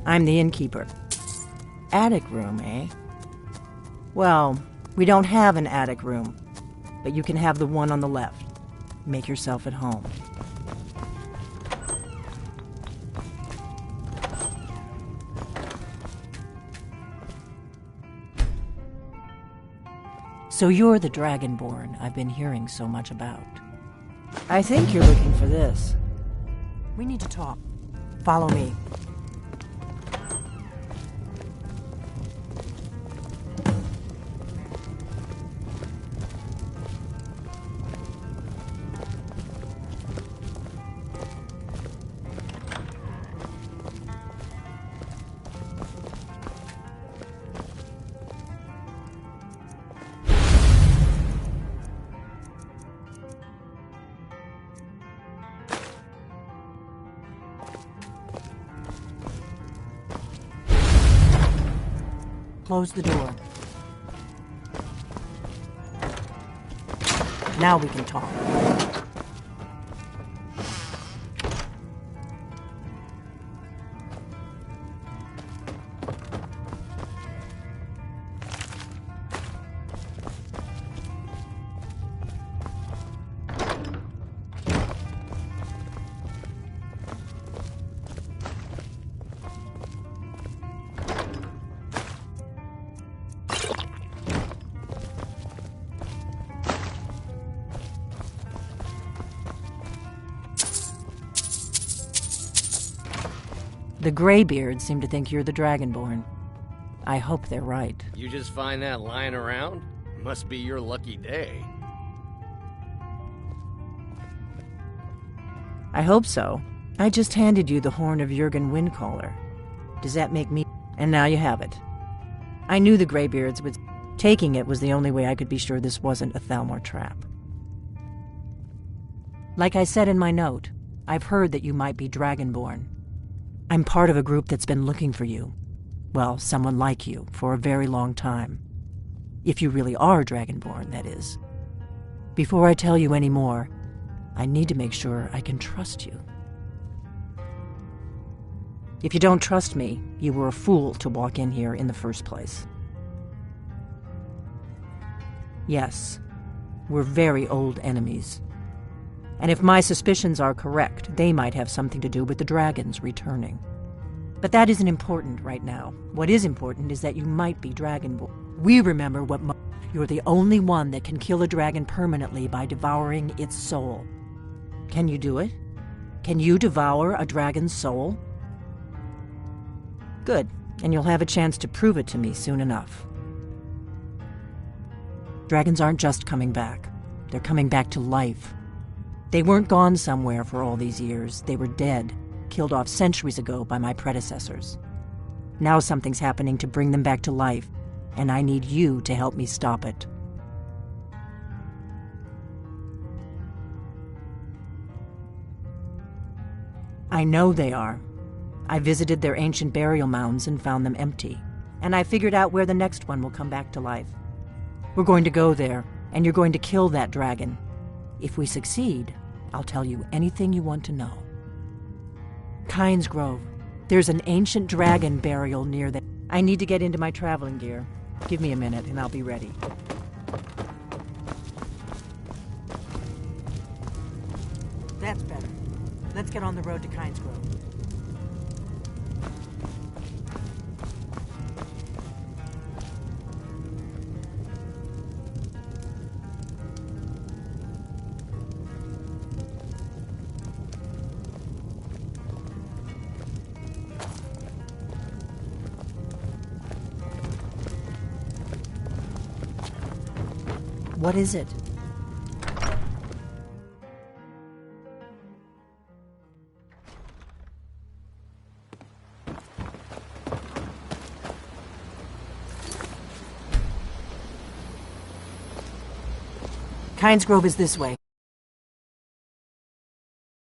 Speaker 19: I'm the innkeeper. Attic room, eh? Well, we don't have an attic room, but you can have the one on the left. Make yourself at home. So you're the Dragonborn I've been hearing so much about. I think you're looking for this. We need to talk. Follow me. Close the door. Now we can talk. The Greybeards seem to think you're the Dragonborn. I hope they're right.
Speaker 16: You just find that lying around? Must be your lucky day.
Speaker 19: I hope so. I just handed you the horn of Jurgen Windcaller. Does that make me? And now you have it. I knew the Greybeards would. Taking it was the only way I could be sure this wasn't a Thalmor trap. Like I said in my note, I've heard that you might be Dragonborn. I'm part of a group that's been looking for you. Well, someone like you, for a very long time. If you really are Dragonborn, that is. Before I tell you any more, I need to make sure I can trust you. If you don't trust me, you were a fool to walk in here in the first place. Yes, we're very old enemies. And if my suspicions are correct, they might have something to do with the dragons returning. But that isn't important right now. What is important is that you might be Dragonborn. We remember what you're the only one that can kill a dragon permanently by devouring its soul. Can you do it? Can you devour a dragon's soul? Good, and you'll have a chance to prove it to me soon enough. Dragons aren't just coming back. They're coming back to life. They weren't gone somewhere for all these years. They were dead, killed off centuries ago by my predecessors. Now something's happening to bring them back to life, and I need you to help me stop it. I know they are. I visited their ancient burial mounds and found them empty, and I figured out where the next one will come back to life. We're going to go there, and you're going to kill that dragon. If we succeed, I'll tell you anything you want to know. Kynes Grove. There's an ancient dragon burial near there. I need to get into my traveling gear. Give me a minute and I'll be ready. That's better. Let's get on the road to Kynes Grove. What is it? Kynes Grove is this way.